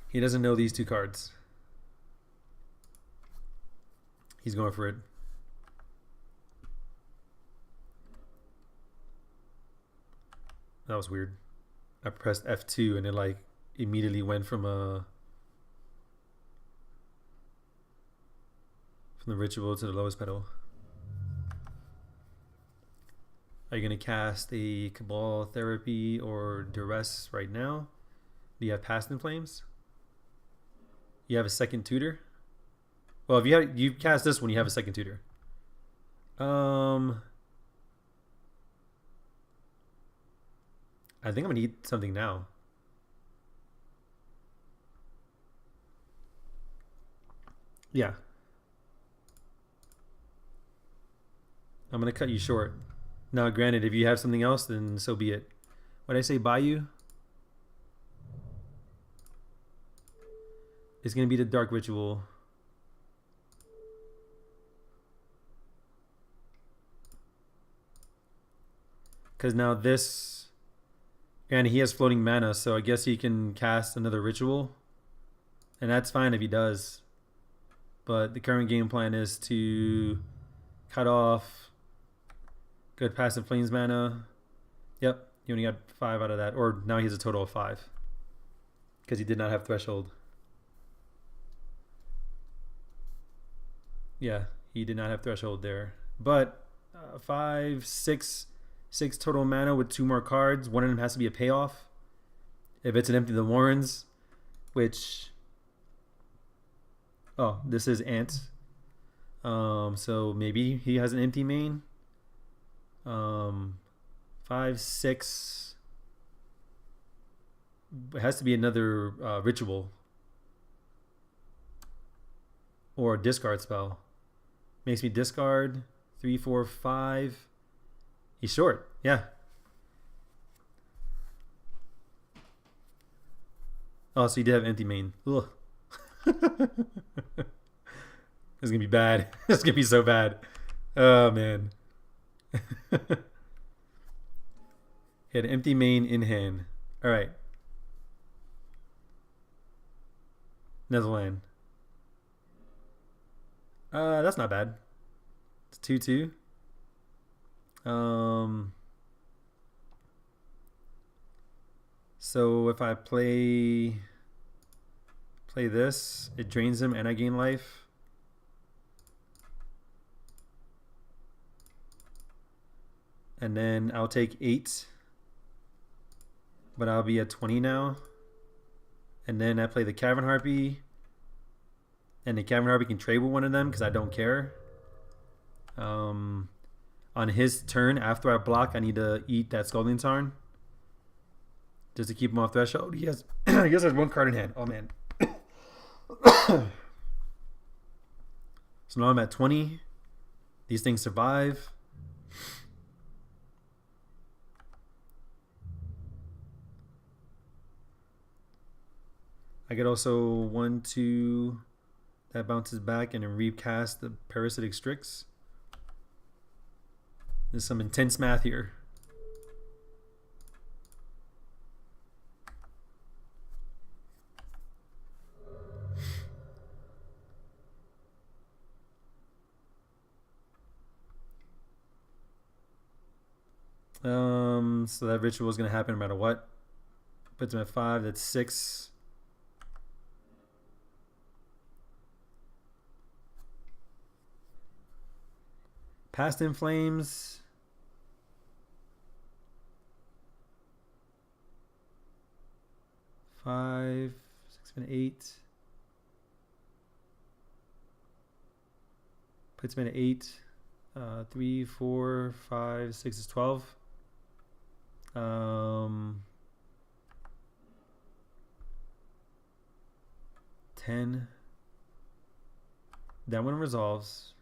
He doesn't know these 2 cards. He's going for it. That was weird. I pressed F2 and it like immediately went from the ritual to the lowest pedal. Are you going to cast a Cabal Therapy or Duress right now? Do you have Past in Flames? You have a second tutor? Well, if you cast this one, you have a second tutor. I think I'm gonna need something now. Yeah. I'm gonna cut you short. Now, granted, if you have something else, then so be it. What did I say? Bayou? It's gonna be the Dark Ritual. Because now this, and he has floating mana, so I guess he can cast another ritual, and that's fine if he does. But the current game plan is to cut off good passive flames mana. Yep, he only got 5 out of that, or now he has a total of 5 because he did not have threshold. Yeah, he did not have threshold there, but 5, 6 total mana with 2 more cards. One of them has to be a payoff. If it's an Empty the Warrens, which... Oh, this is Ant. So maybe he has an empty main. 5, 6. It has to be another ritual. Or a discard spell. Makes me discard 3, 4, 5. He's short. Yeah. Oh, so he did have empty main. Ugh. It's gonna be bad. It's gonna be so bad. Oh man. He had an empty main in hand. All right. Netherland. That's not bad. It's 2/2. So if I play this, it drains him and I gain life. And then I'll take 8, but I'll be at 20 now. And then I play the Cavern Harpy, and the Cavern Harpy can trade with one of them because I don't care. On his turn, after I block, I need to eat that Scalding Tarn just to keep him off threshold. He has, I guess, there's 1 card in hand. Oh man. So now I'm at 20. These things survive. I could also 1, 2. That bounces back and then recast the Parasitic Strix. There's some intense math here. So that ritual is going to happen no matter what. Puts him at 5. That's 6. Past in Flames. Five, 6, 7, 8. Puts him at 8. 3, 4, 5, 6 is 12. 10. That one resolves.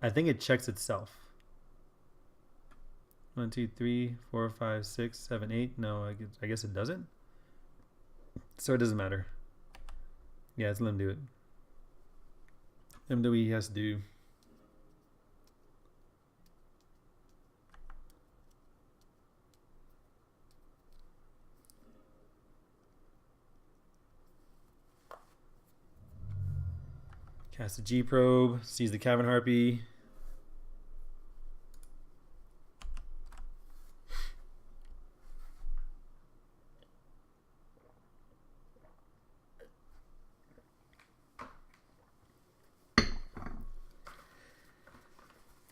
I think it checks itself. 1, 2, 3, 4, 5, 6, 7, 8. No, I guess it doesn't. So it doesn't matter. Yeah, let's let him do it. Let him do what he has to do. Cast a G probe. Sees the Cavern Harpy.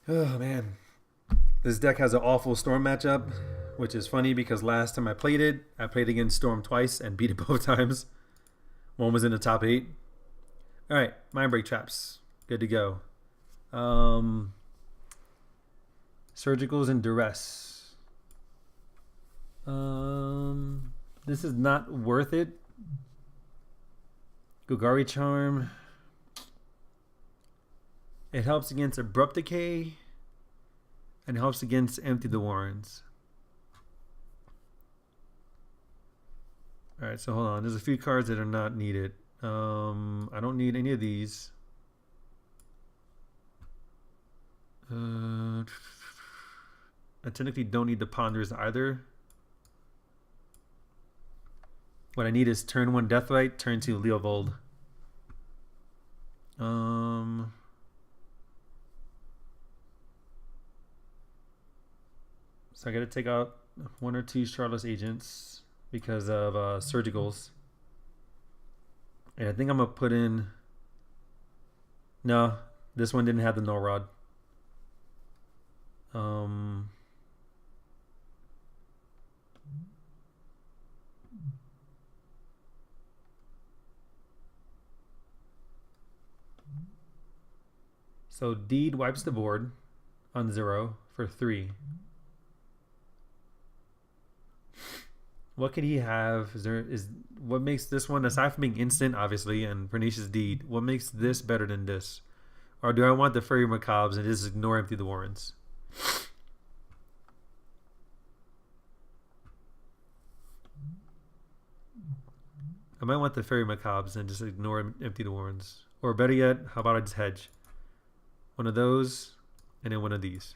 Oh man, this deck has an awful Storm matchup, which is funny because last time I played it, I played against Storm twice and beat it both times. One was in the top 8. All right, Mindbreak Traps, good to go. Surgicals and Duress. This is not worth it. Golgari Charm. It helps against Abrupt Decay and helps against Empty the Warrens. Alright, so hold on. There's a few cards that are not needed. I don't need any of these. I technically don't need the Ponders either. What I need is turn 1 Deathrite, turn 2 Leovold. So I gotta take out 1 or 2 Charlotte's Agents because of Surgicals. And I think I'm gonna put in... No, this one didn't have the Null Rod. So Deed wipes the board on 0 for 3. What could he have? Is what makes this one, aside from being instant, obviously, and Pernicious Deed, what makes this better than this? Or do I want the Furry Macabres and just ignore Empty the Warrens? I might want the Fairy Macabres and just ignore Empty the Warrens. Or better yet, how about I just hedge? One of those, and then one of these.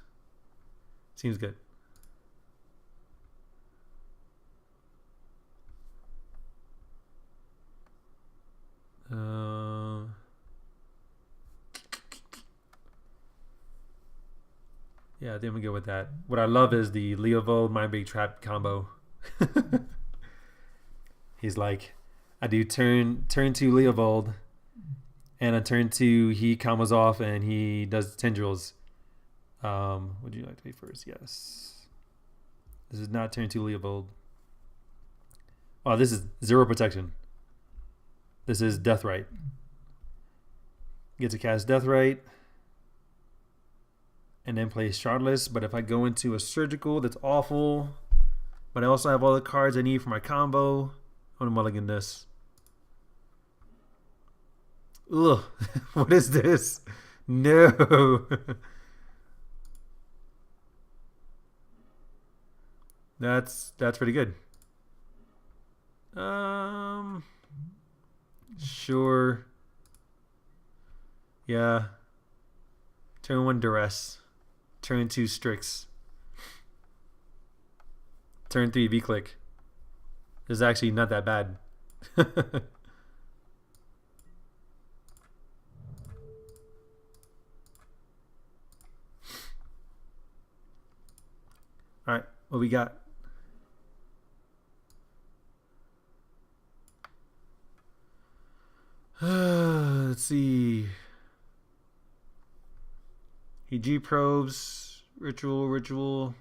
Seems good. Yeah, I think I'm gonna go with that. What I love is the Leovold Mindbreak Trap combo. He's like, I do turn 2 Leovold, and on turn 2 he combos off and he does tendrils. Would you like to pay first? Yes. This is not turn 2 Leovold. Oh, this is 0 protection. This is Deathrite. Get to cast Deathrite. And then play Shardless. But if I go into a Surgical, that's awful. But I also have all the cards I need for my combo. I'm gonna mulligan this. Ugh. What is this? No. That's pretty good. Sure. Yeah. Turn 1 Duress. Turn 2 Strix. Turn 3 V-Click. This is actually not that bad. Alright, what we got? Let's see. He G probes, ritual.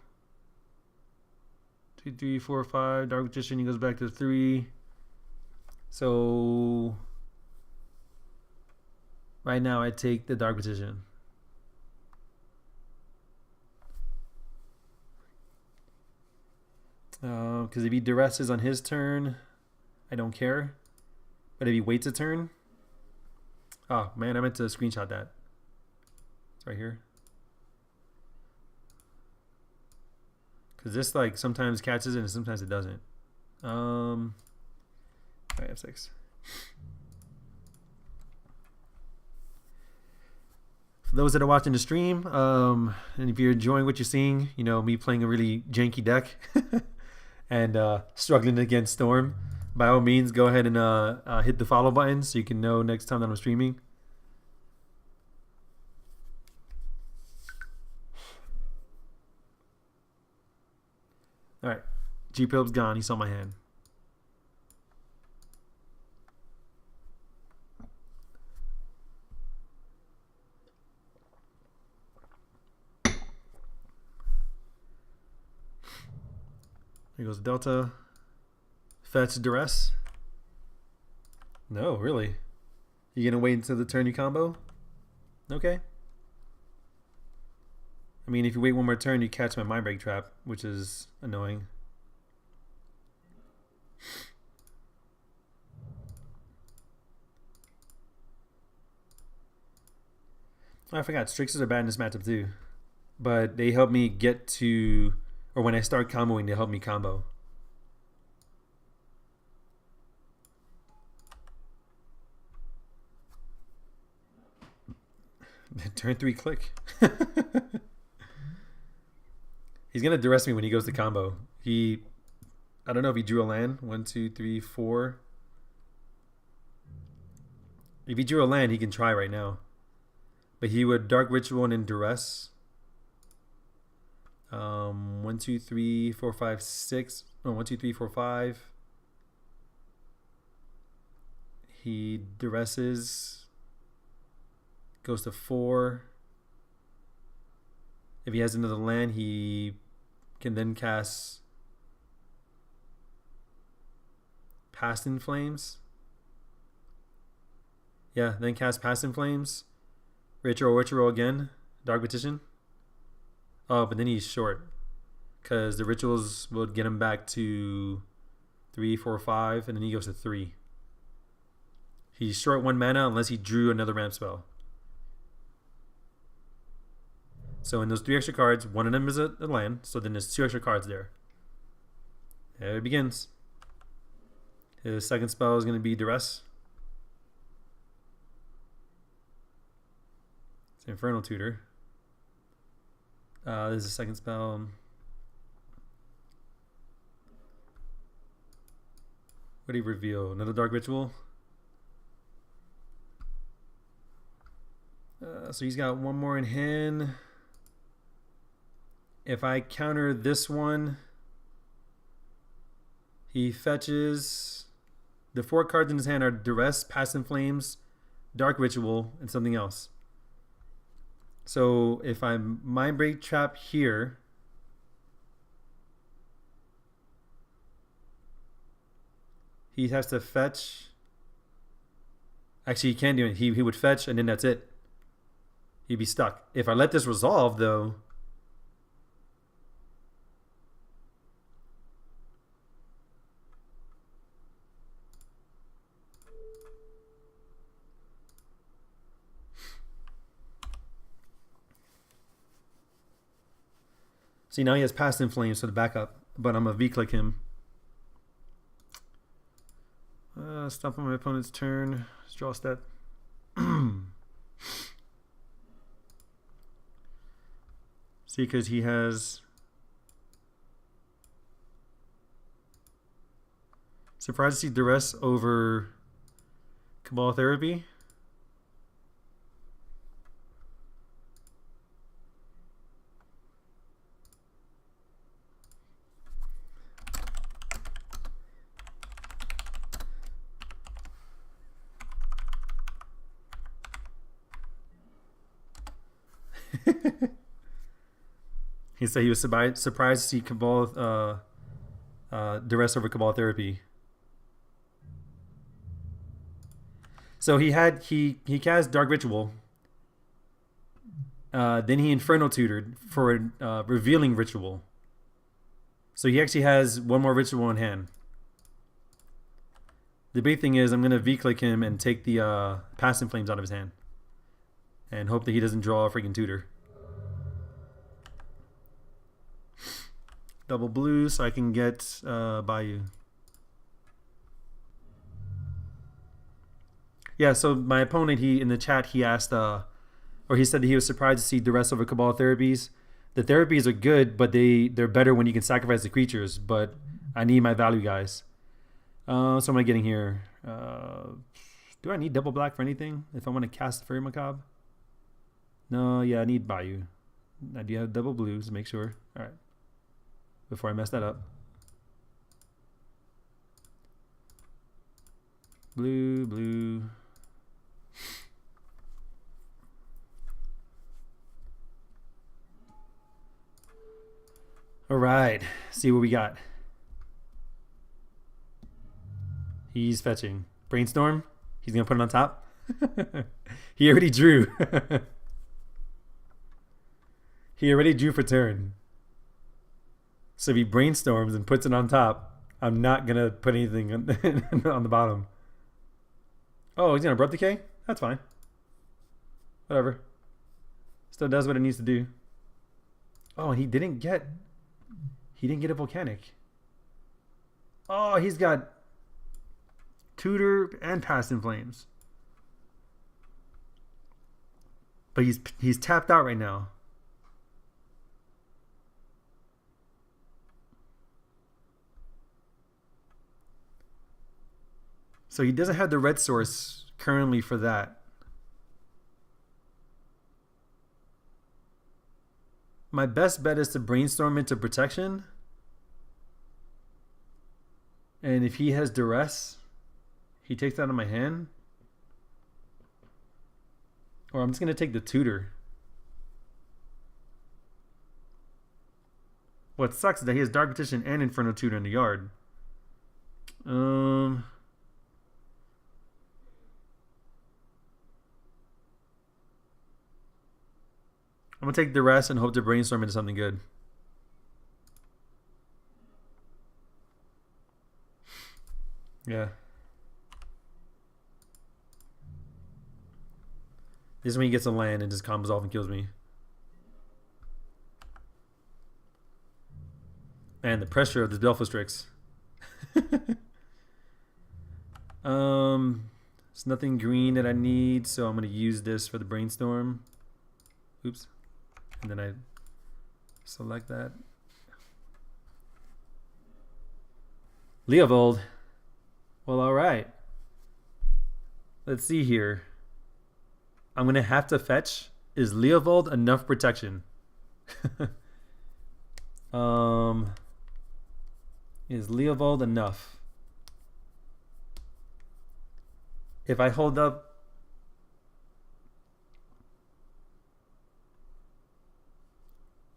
2, 3, 4, 5. Dark Magician. He goes back to 3. So right now I take the Dark Magician. Because if he duresses on his turn, I don't care. But if he waits a turn, oh man, I meant to screenshot that. It's right here. Because this like sometimes catches it and sometimes it doesn't. I have 6. For those that are watching the stream, and if you're enjoying what you're seeing, you know, me playing a really janky deck and struggling against Storm, by all means, go ahead and hit the follow button so you can know next time that I'm streaming. All right. G-Probe's gone. He saw my hand. Here goes Delta. Fetch Duress. No, really? You gonna wait until the turn you combo? Okay. I mean, if you wait one more turn, you catch my Mind Break trap, which is annoying. Oh, I forgot. Strixes are bad in this matchup too. But they help me get to... Or when I start comboing, they help me combo. Turn 3 click. He's going to duress me when he goes to combo. I don't know if he drew a land. 1, 2, 3, 4. If he drew a land, he can try right now. But he would Dark Ritual and then duress. 1, 2, 3, 4, 5, 6. No, 1, 2, 3, 4, 5. He duresses. Goes to 4. If he has another land, he can then cast Past in Flames. Yeah, then cast Past in Flames. Ritual again. Dark Petition. Oh, but then he's short. Because the rituals will get him back to 3, 4, 5. And then he goes to 3. He's short 1 mana unless he drew another ramp spell. So in those 3 extra cards, one of them is a land. So then there's 2 extra cards there. There it begins. His second spell is going to be Duress. It's Infernal Tutor. This is the second spell. What do you reveal? Another Dark Ritual. So he's got 1 more in hand. If I counter this one, he fetches. The 4 cards in his hand are Duress, Past in Flames, Dark Ritual, and something else. So if I Mind Break Trap here, he has to fetch. Actually, he can't do it. He would fetch, and then that's it. He'd be stuck. If I let this resolve, though, see, now he has Past in Flames for the backup, but I'm going to V-click him. Stop on my opponent's turn. Let's draw a step. See, because he has... Surprised to see Duress over Cabal Therapy. He said he was surprised to see Cabal Duress over Cabal Therapy. So he cast Dark Ritual. Then he Inferno Tutored for Revealing Ritual. So he actually has 1 more Ritual in hand. The big thing is I'm going to V-click him and take the Past in Flames out of his hand. And hope that he doesn't draw a freaking tutor. Double blue so I can get Bayou. Yeah, so my opponent, in the chat, he asked, or he said that he was surprised to see Duress over Cabal Therapies. The therapies are good, but they're better when you can sacrifice the creatures. But I need my value guys. So what am I getting here? Do I need double black for anything if I want to cast Fairy Macabre? No, yeah, I need Bayou. I do have double blues to make sure. All right. before I mess that up. Blue, blue. All right, see what we got. He's fetching. Brainstorm. He's gonna put it on top. He already drew. He already drew for turn. So if he brainstorms and puts it on top, I'm not gonna put anything on the bottom. Oh, he's gonna abrupt decay? That's fine. Whatever. Still does what it needs to do. Oh, and he didn't get a volcanic. Oh, he's got Tutor and Past in Flames. But he's tapped out right now. So he doesn't have the red source currently for that. My best bet is to brainstorm into protection. And if he has duress, he takes that out of my hand. Or I'm just going to take the Tutor. What sucks is that he has Dark Petition and Inferno Tutor in the yard. I'm going to take the rest and hope to brainstorm into something good. Yeah. This is when he gets a land and just combos off and kills me. Man, the pressure of this Belphostrix. There's nothing green that I need, so I'm going to use this for the brainstorm. Oops. And then I select that. Leovold. Well, all right. Let's see here. I'm going to have to fetch. Is Leovold enough protection? Is Leovold enough? If I hold up...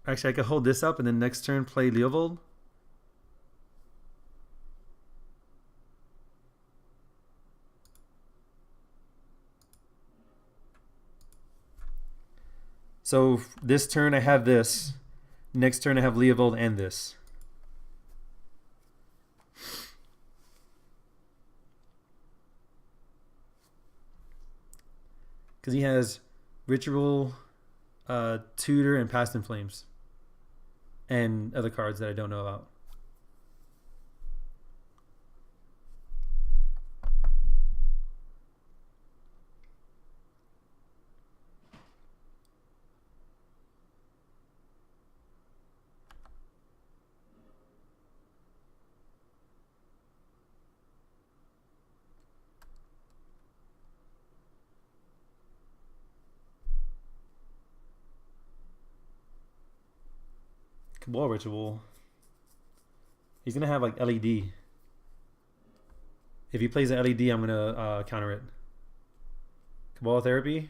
Actually, I could hold this up and then next turn play Leovold. So this turn I have this. Next turn I have Leovold and this. Because he has Ritual, Tutor, and Past in Flames. And other cards that I don't know about. Cabal Ritual. He's gonna have like LED. If he plays an LED, I'm gonna counter it. Cabal Therapy.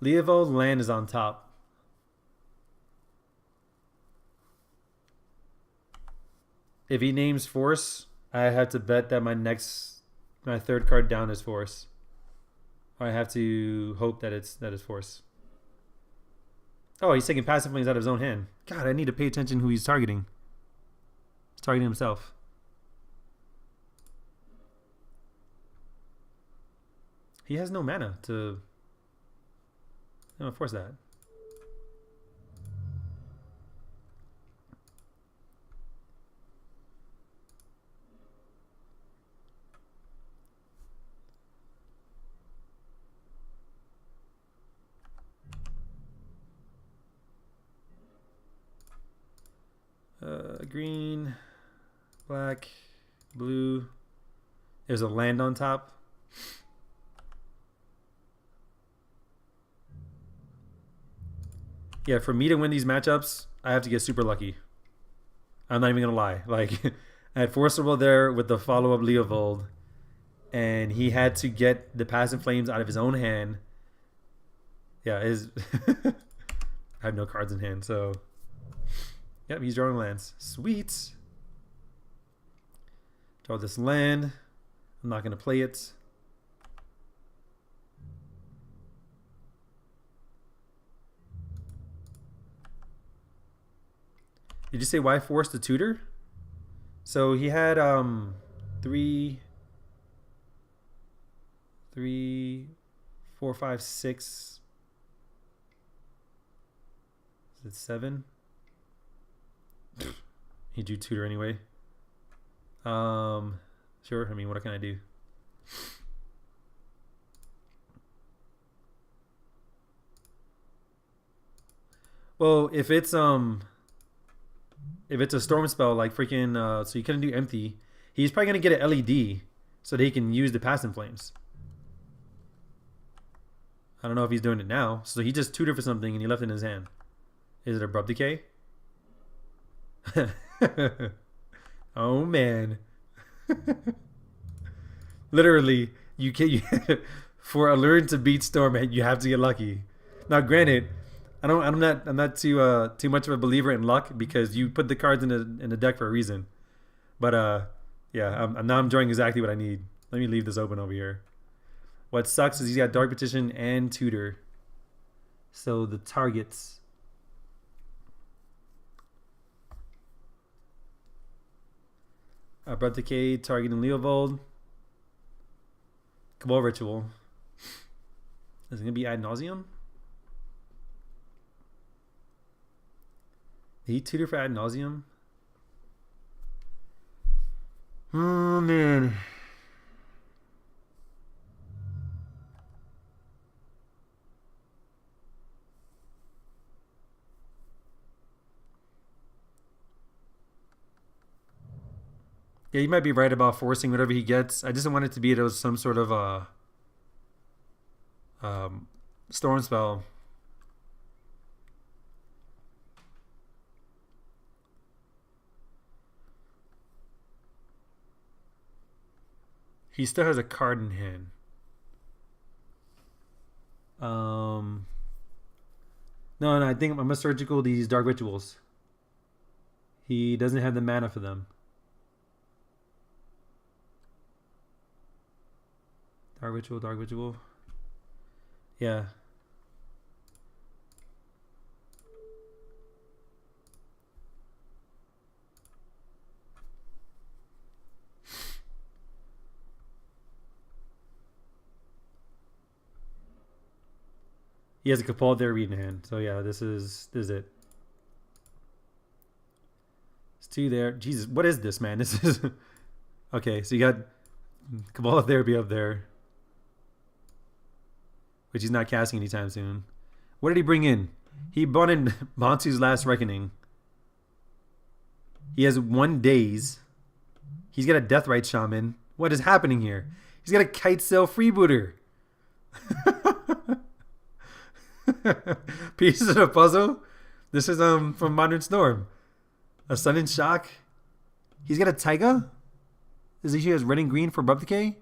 Leovold land is on top. If he names Force, I have to bet that my third card down is Force. Or I have to hope that it's Force. Oh, he's taking Passive Flames out of his own hand. God, I need to pay attention who he's targeting. He's targeting himself. He has no mana to force that. Green. Black, blue. There's a land on top. Yeah, for me to win these matchups, I have to get super lucky. I'm not even gonna lie. Like, I had Forcible there with the follow-up Leovold, and he had to get the Passing Flames out of his own hand. Yeah, his I have no cards in hand, so yep, he's drawing lands. Sweet. Draw this land. I'm not gonna play it. Did you say why force the tutor? So he had three, 4, 5, 6. Is it 7? He drew tutor anyway. Sure. I mean, what can I do? Well, if it's a storm spell like freaking so you couldn't do empty, he's probably gonna get an LED so that he can use the Passing Flames. I don't know if he's doing it now. So he just tutored for something and he left it in his hand. Is it Abrupt Decay? Oh man. Literally, you can for Aluren to beat Storm, you have to get lucky. Now, granted, I'm not too much of a believer in luck because you put the cards in the deck for a reason. But yeah, now I'm drawing exactly what I need. Let me leave this open over here. What sucks is he's got Dark Petition and Tutor. So the targets. Abrupt Decay, targeting Leovold. Cabal Ritual. Is it going to be Ad Nauseam? Did he tutor for Ad Nauseam? Oh, man. Yeah, you might be right about forcing whatever he gets. I just want it to be some sort of storm spell. He still has a card in hand. No, I think I'm gonna surgical these Dark Rituals. He doesn't have the mana for them. Dark Ritual, Dark Ritual. Yeah. He has a Capal there read in hand. So yeah, this is it. It's 2 there. Jesus, what is this, man? This is okay, so you got Cabal of Therapy up there. Which he's not casting anytime soon. What did he bring in? He brought in Bantu's Last Reckoning. He has 1 daze. He's got a Deathrite Shaman. What is happening here? He's got a Kite Sail Freebooter. Pieces of the puzzle. This is from Modern Storm. A Sudden Shock. He's got a Taiga. Is he has red and green for Abrupt Decay?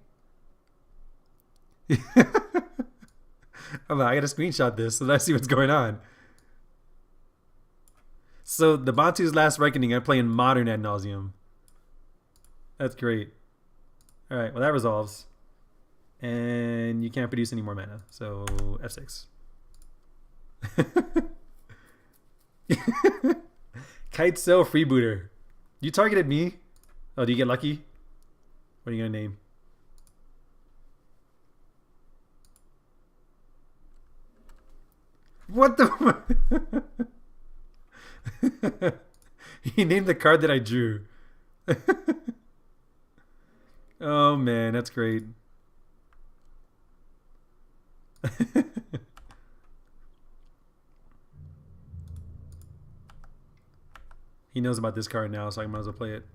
I gotta screenshot this so that I see what's going on. So the Bantu's Last Reckoning, I play in Modern Ad Nauseam. That's great. All right, well that resolves, and you can't produce any more mana. So F6. Kite Sail Freebooter. You targeted me. Oh, do you get lucky? What are you gonna name? What the? He named the card that I drew. Oh man, that's great. He knows about this card now, so I might as well play it.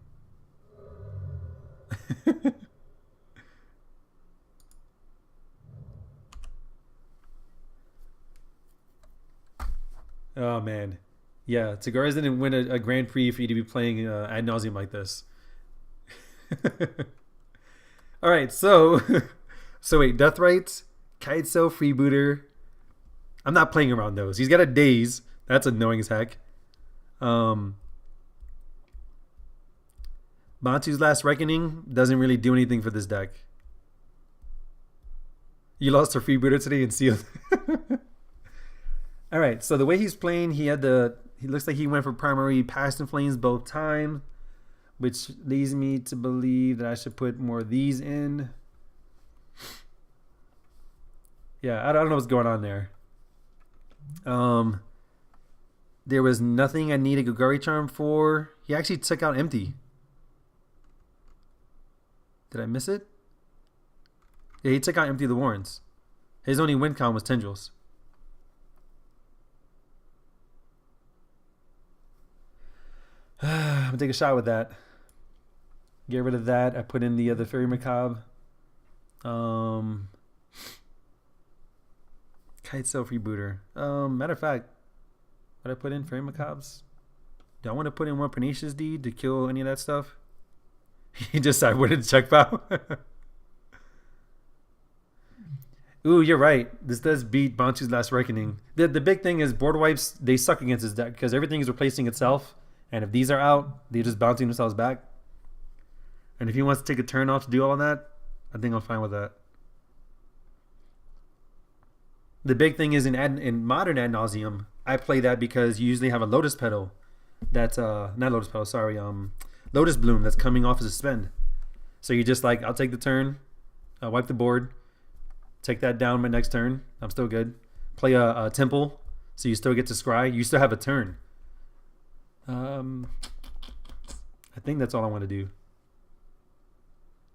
Oh man, yeah. Tagaras didn't win a Grand Prix for you to be playing ad nauseum like this. All right, so so wait, Deathright, Kitesail, Freebooter. I'm not playing around those. He's got a Daze. That's annoying as heck. Um, Bantu's Last Reckoning doesn't really do anything for this deck. You lost to Freebooter today and sealed. All right, so the way he's playing, he looks like he went for primary Past in Flames both times, which leads me to believe that I should put more of these in. Yeah, I don't know what's going on there. There was nothing I needed Gugari Charm for. He actually took out Empty. Did I miss it? Yeah, he took out Empty the Warrens. His only win con was Tendrils. I'm gonna take a shot with that. Get rid of that. I put in the other Fairy Macabre. Kitesail Freebooter. Matter of fact, what I put in Fairy Macabres? Do I want to put in one Pernicious Deed to kill any of that stuff? He just I wouldn't check foul. Ooh, you're right. This does beat Bantu's Last Reckoning. The big thing is board wipes, they suck against this deck because everything is replacing itself. And if these are out, they're just bouncing themselves back. And if he wants to take a turn off to do all of that, I think I'm fine with that. The big thing is in modern Ad Nauseum, I play that because you usually have a Lotus Petal that's not Lotus Petal, sorry, Lotus Bloom that's coming off as a spend. So you just like, I'll take the turn, wipe the board, take that down my next turn. I'm still good. Play a Temple, so you still get to scry. You still have a turn. I think that's all I want to do.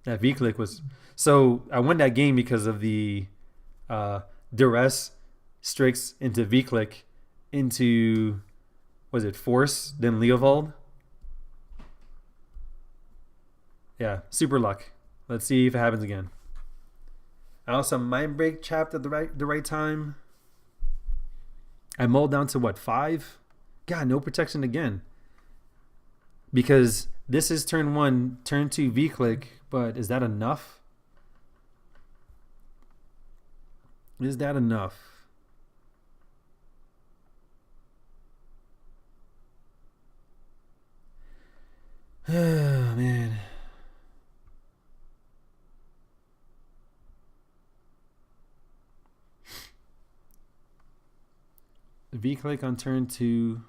That V-Click was... So I won that game because of the Duress, Strix into V-Click into... Was it Force, then Leovold? Yeah, super luck. Let's see if it happens again. I also Mind Break chapped at the right time. I mulled down to what, 5? God, no protection again. Because this is turn 1, turn 2 V-Click, but is that enough? Is that enough? Oh, man. V-Click on turn 2.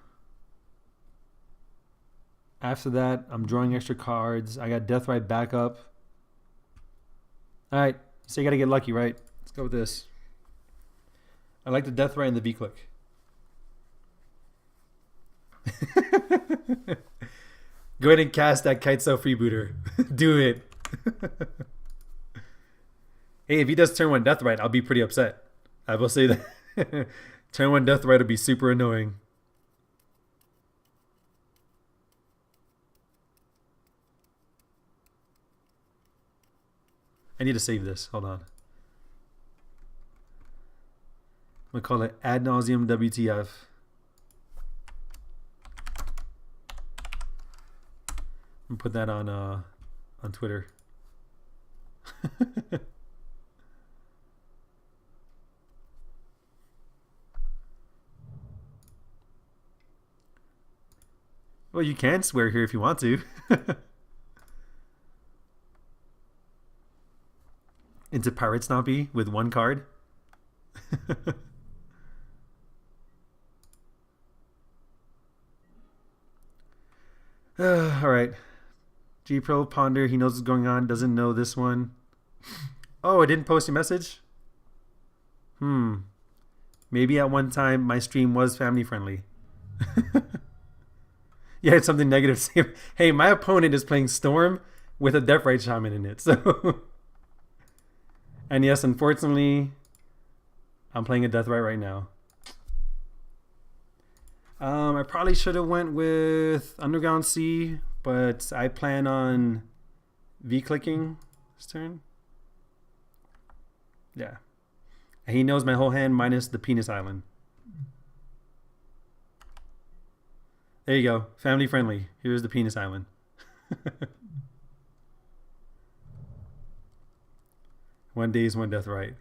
After that, I'm drawing extra cards. I got Deathright backup. All right, so you got to get lucky, right? Let's go with this. I like the Deathright and the V-Click. Go ahead and cast that Kitesail Freebooter. Do it. Hey, if he does turn 1 Deathright, I'll be pretty upset. I will say that. Turn 1 Deathright will be super annoying. I need to save this. Hold on. I'm going to call it Ad Nauseum WTF. I'm going to put that on Twitter. Well, you can swear here if you want to. Into Pirate Stompy with 1 card. All right. G Pro Ponder, he knows what's going on, doesn't know this one. Oh, I didn't post a message? Maybe at one time my stream was family friendly. Yeah, it's something negative to say. Hey, my opponent is playing Storm with a Deathright Shaman in it. So, and yes, unfortunately, I'm playing a Deathright right now. I probably should have went with Underground Sea, but I plan on V clicking this turn. Yeah. And he knows my whole hand minus the penis island. There you go. Family friendly. Here's the penis island. One day is one death, right?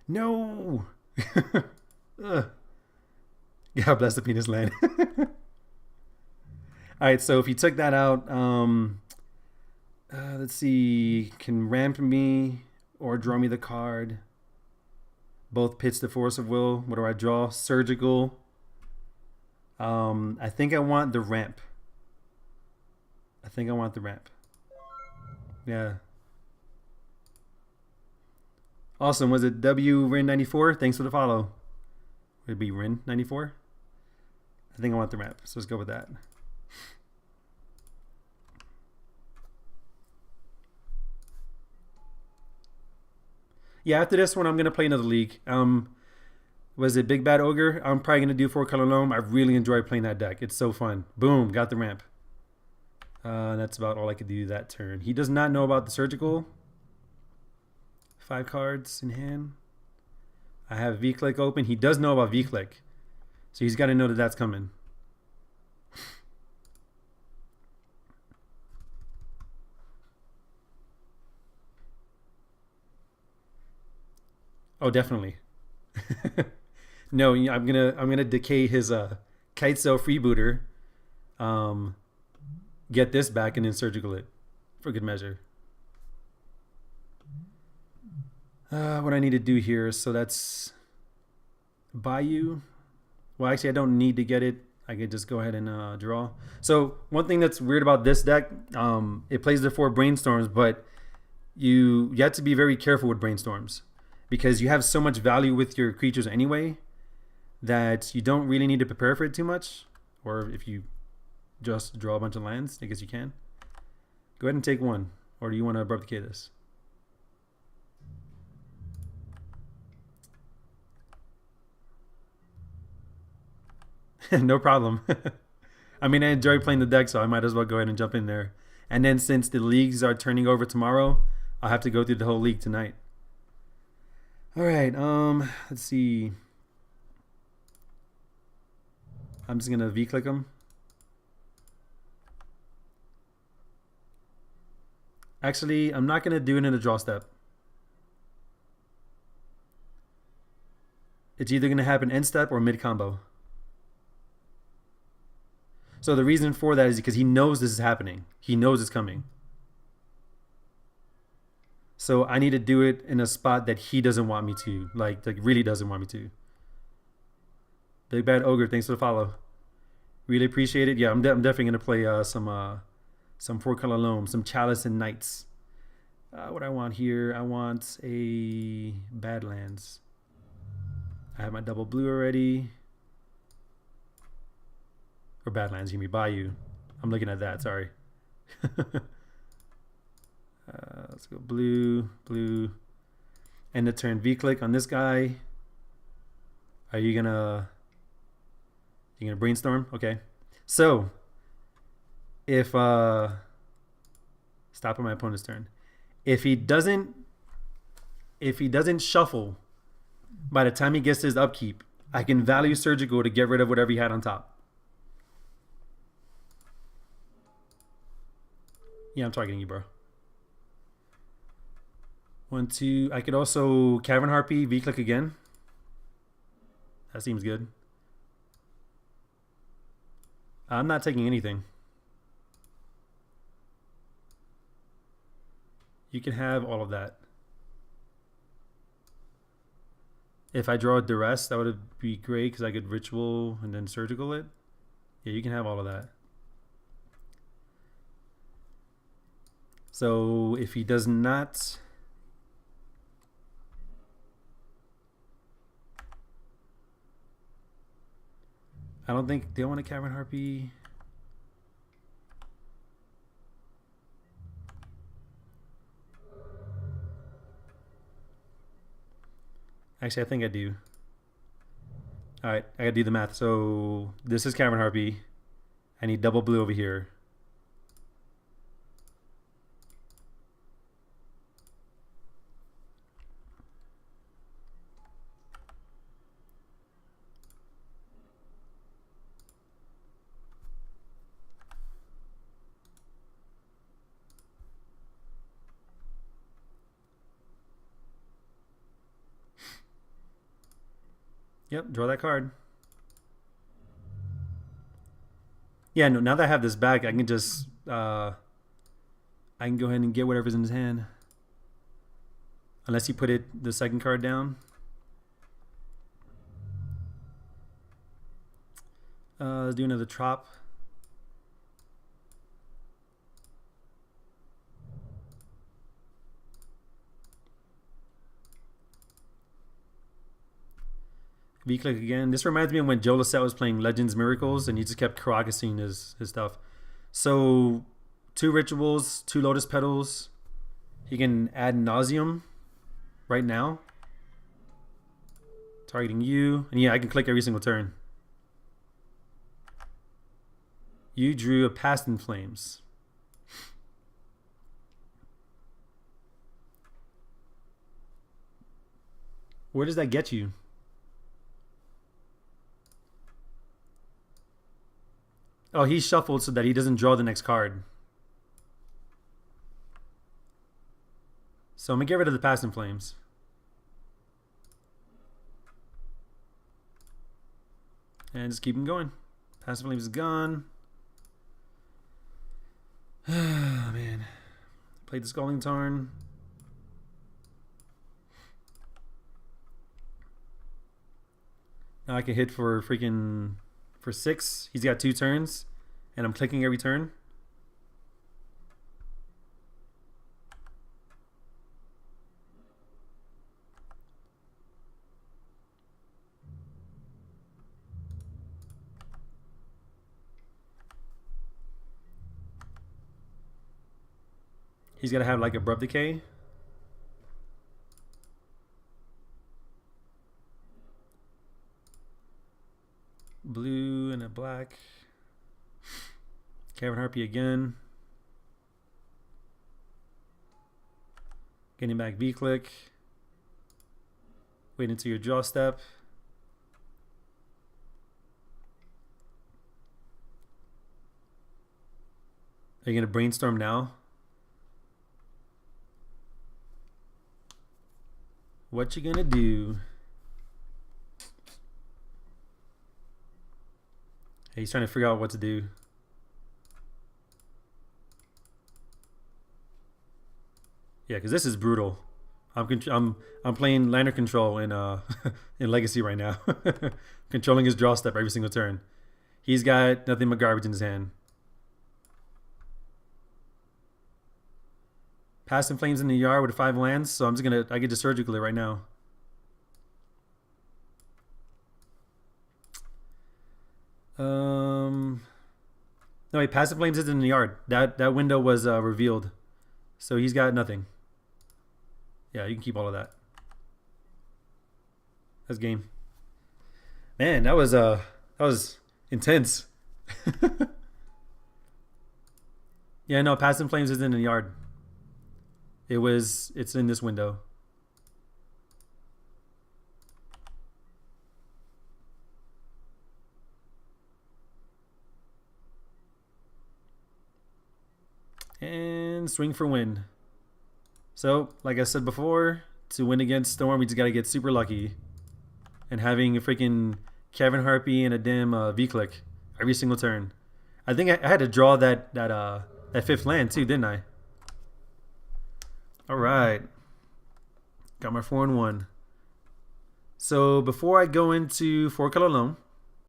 No. God bless the penis land. All right, so if you took that out, let's see, can ramp me or draw me the card. Both pitch the force of will. What do I draw? Surgical. I think I want the ramp. Yeah. Awesome. Was it W Rin 94? Thanks for the follow. Would it be Rin 94? I think I want the ramp, so let's go with that. Yeah, after this one, I'm going to play another league. Was it Big Bad Ogre? I'm probably going to do 4-color loam. I really enjoy playing that deck. It's so fun. Boom, got the ramp. That's about all I could do that turn. He does not know about the surgical. 5 cards in hand. I have V-Click open. He does know about V-Click. So he's got to know that that's coming. Oh, definitely. No, I'm gonna decay his kite cell freebooter. Get this back and then surgical it for good measure. What I need to do here, so that's Bayou. Well, actually, I don't need to get it. I could just go ahead and draw. So one thing that's weird about this deck, it plays the 4 brainstorms, but you have to be very careful with brainstorms because you have so much value with your creatures anyway that you don't really need to prepare for it too much. Or if you just draw a bunch of lands, I guess you can. Go ahead and take 1. Or do you want to abrupt decay this? No problem. I mean, I enjoy playing the deck, so I might as well go ahead and jump in there. And then since the leagues are turning over tomorrow, I'll have to go through the whole league tonight. All right, let's see. I'm just gonna V-click them. Actually, I'm not gonna do it in a draw step. It's either gonna happen end step or mid combo. So the reason for that is because he knows this is happening. He knows it's coming. So I need to do it in a spot that he doesn't want me to. Like really doesn't want me to. Big Bad Ogre, thanks for the follow. Really appreciate it. Yeah, I'm definitely going to play some 4-color loam, some Chalice and Knights. What I want here, I want a Badlands. I have my double blue already. Or Badlands, you mean Bayou. I'm looking at that, sorry. Let's go blue, blue. End the turn V-click on this guy. Are you gonna brainstorm? Okay. So if stop on my opponent's turn. If he doesn't shuffle by the time he gets his upkeep, I can value surgical to get rid of whatever he had on top. Yeah, I'm targeting you, bro. 1, 2. I could also Cavern Harpy, V-click again. That seems good. I'm not taking anything. You can have all of that. If I draw a Duress, that would be great because I could Ritual and then Surgical it. Yeah, you can have all of that. So if he does not... I don't think... Do I want a Cavern Harpy? Actually, I think I do. Alright, I gotta do the math. So this is Cavern Harpy. I need double blue over here. Yep, draw that card. Yeah, no, now that I have this back, I can just I can go ahead and get whatever's in his hand. Unless you put the second card down. Let's do another trop. V-click again. This reminds me of when Joe Lissette was playing Legends Miracles and he just kept Karagasing his stuff. So 2 rituals, 2 lotus petals. He can add nauseum right now. Targeting you. And yeah, I can click every single turn. You drew a Past in Flames. Where does that get you? Oh, he shuffled so that he doesn't draw the next card. So I'm going to get rid of the Past in Flames. And just keep him going. Past in Flames is gone. Oh, man. Played the Scalding Tarn. Now I can hit for 6. He's got 2 turns. And I'm clicking every turn. He's got to have like Abrupt Decay. Blue and a black. Cavern Harpy again. Getting back V-click. Wait until your draw step. Are you going to brainstorm now? What you going to do? Hey, he's trying to figure out what to do. Yeah, because this is brutal. I'm playing Lantern Control in in Legacy right now, controlling his draw step every single turn. He's got nothing but garbage in his hand. Past in Flames in the yard with 5 lands, so I'm just gonna I get to surgical it right now. No wait, Past in Flames is in the yard. That window was revealed, so he's got nothing. Yeah, you can keep all of that. That's game. Man, that was intense. Yeah, no, Past in Flames isn't in the yard. It's in this window. And swing for win. So, like I said before, to win against Storm, we just got to get super lucky. And having a freaking Cavern Harpy and a damn V-click every single turn. I think I had to draw that 5th land too, didn't I? All right. Got my 4-1. So before I go into 4-color loam,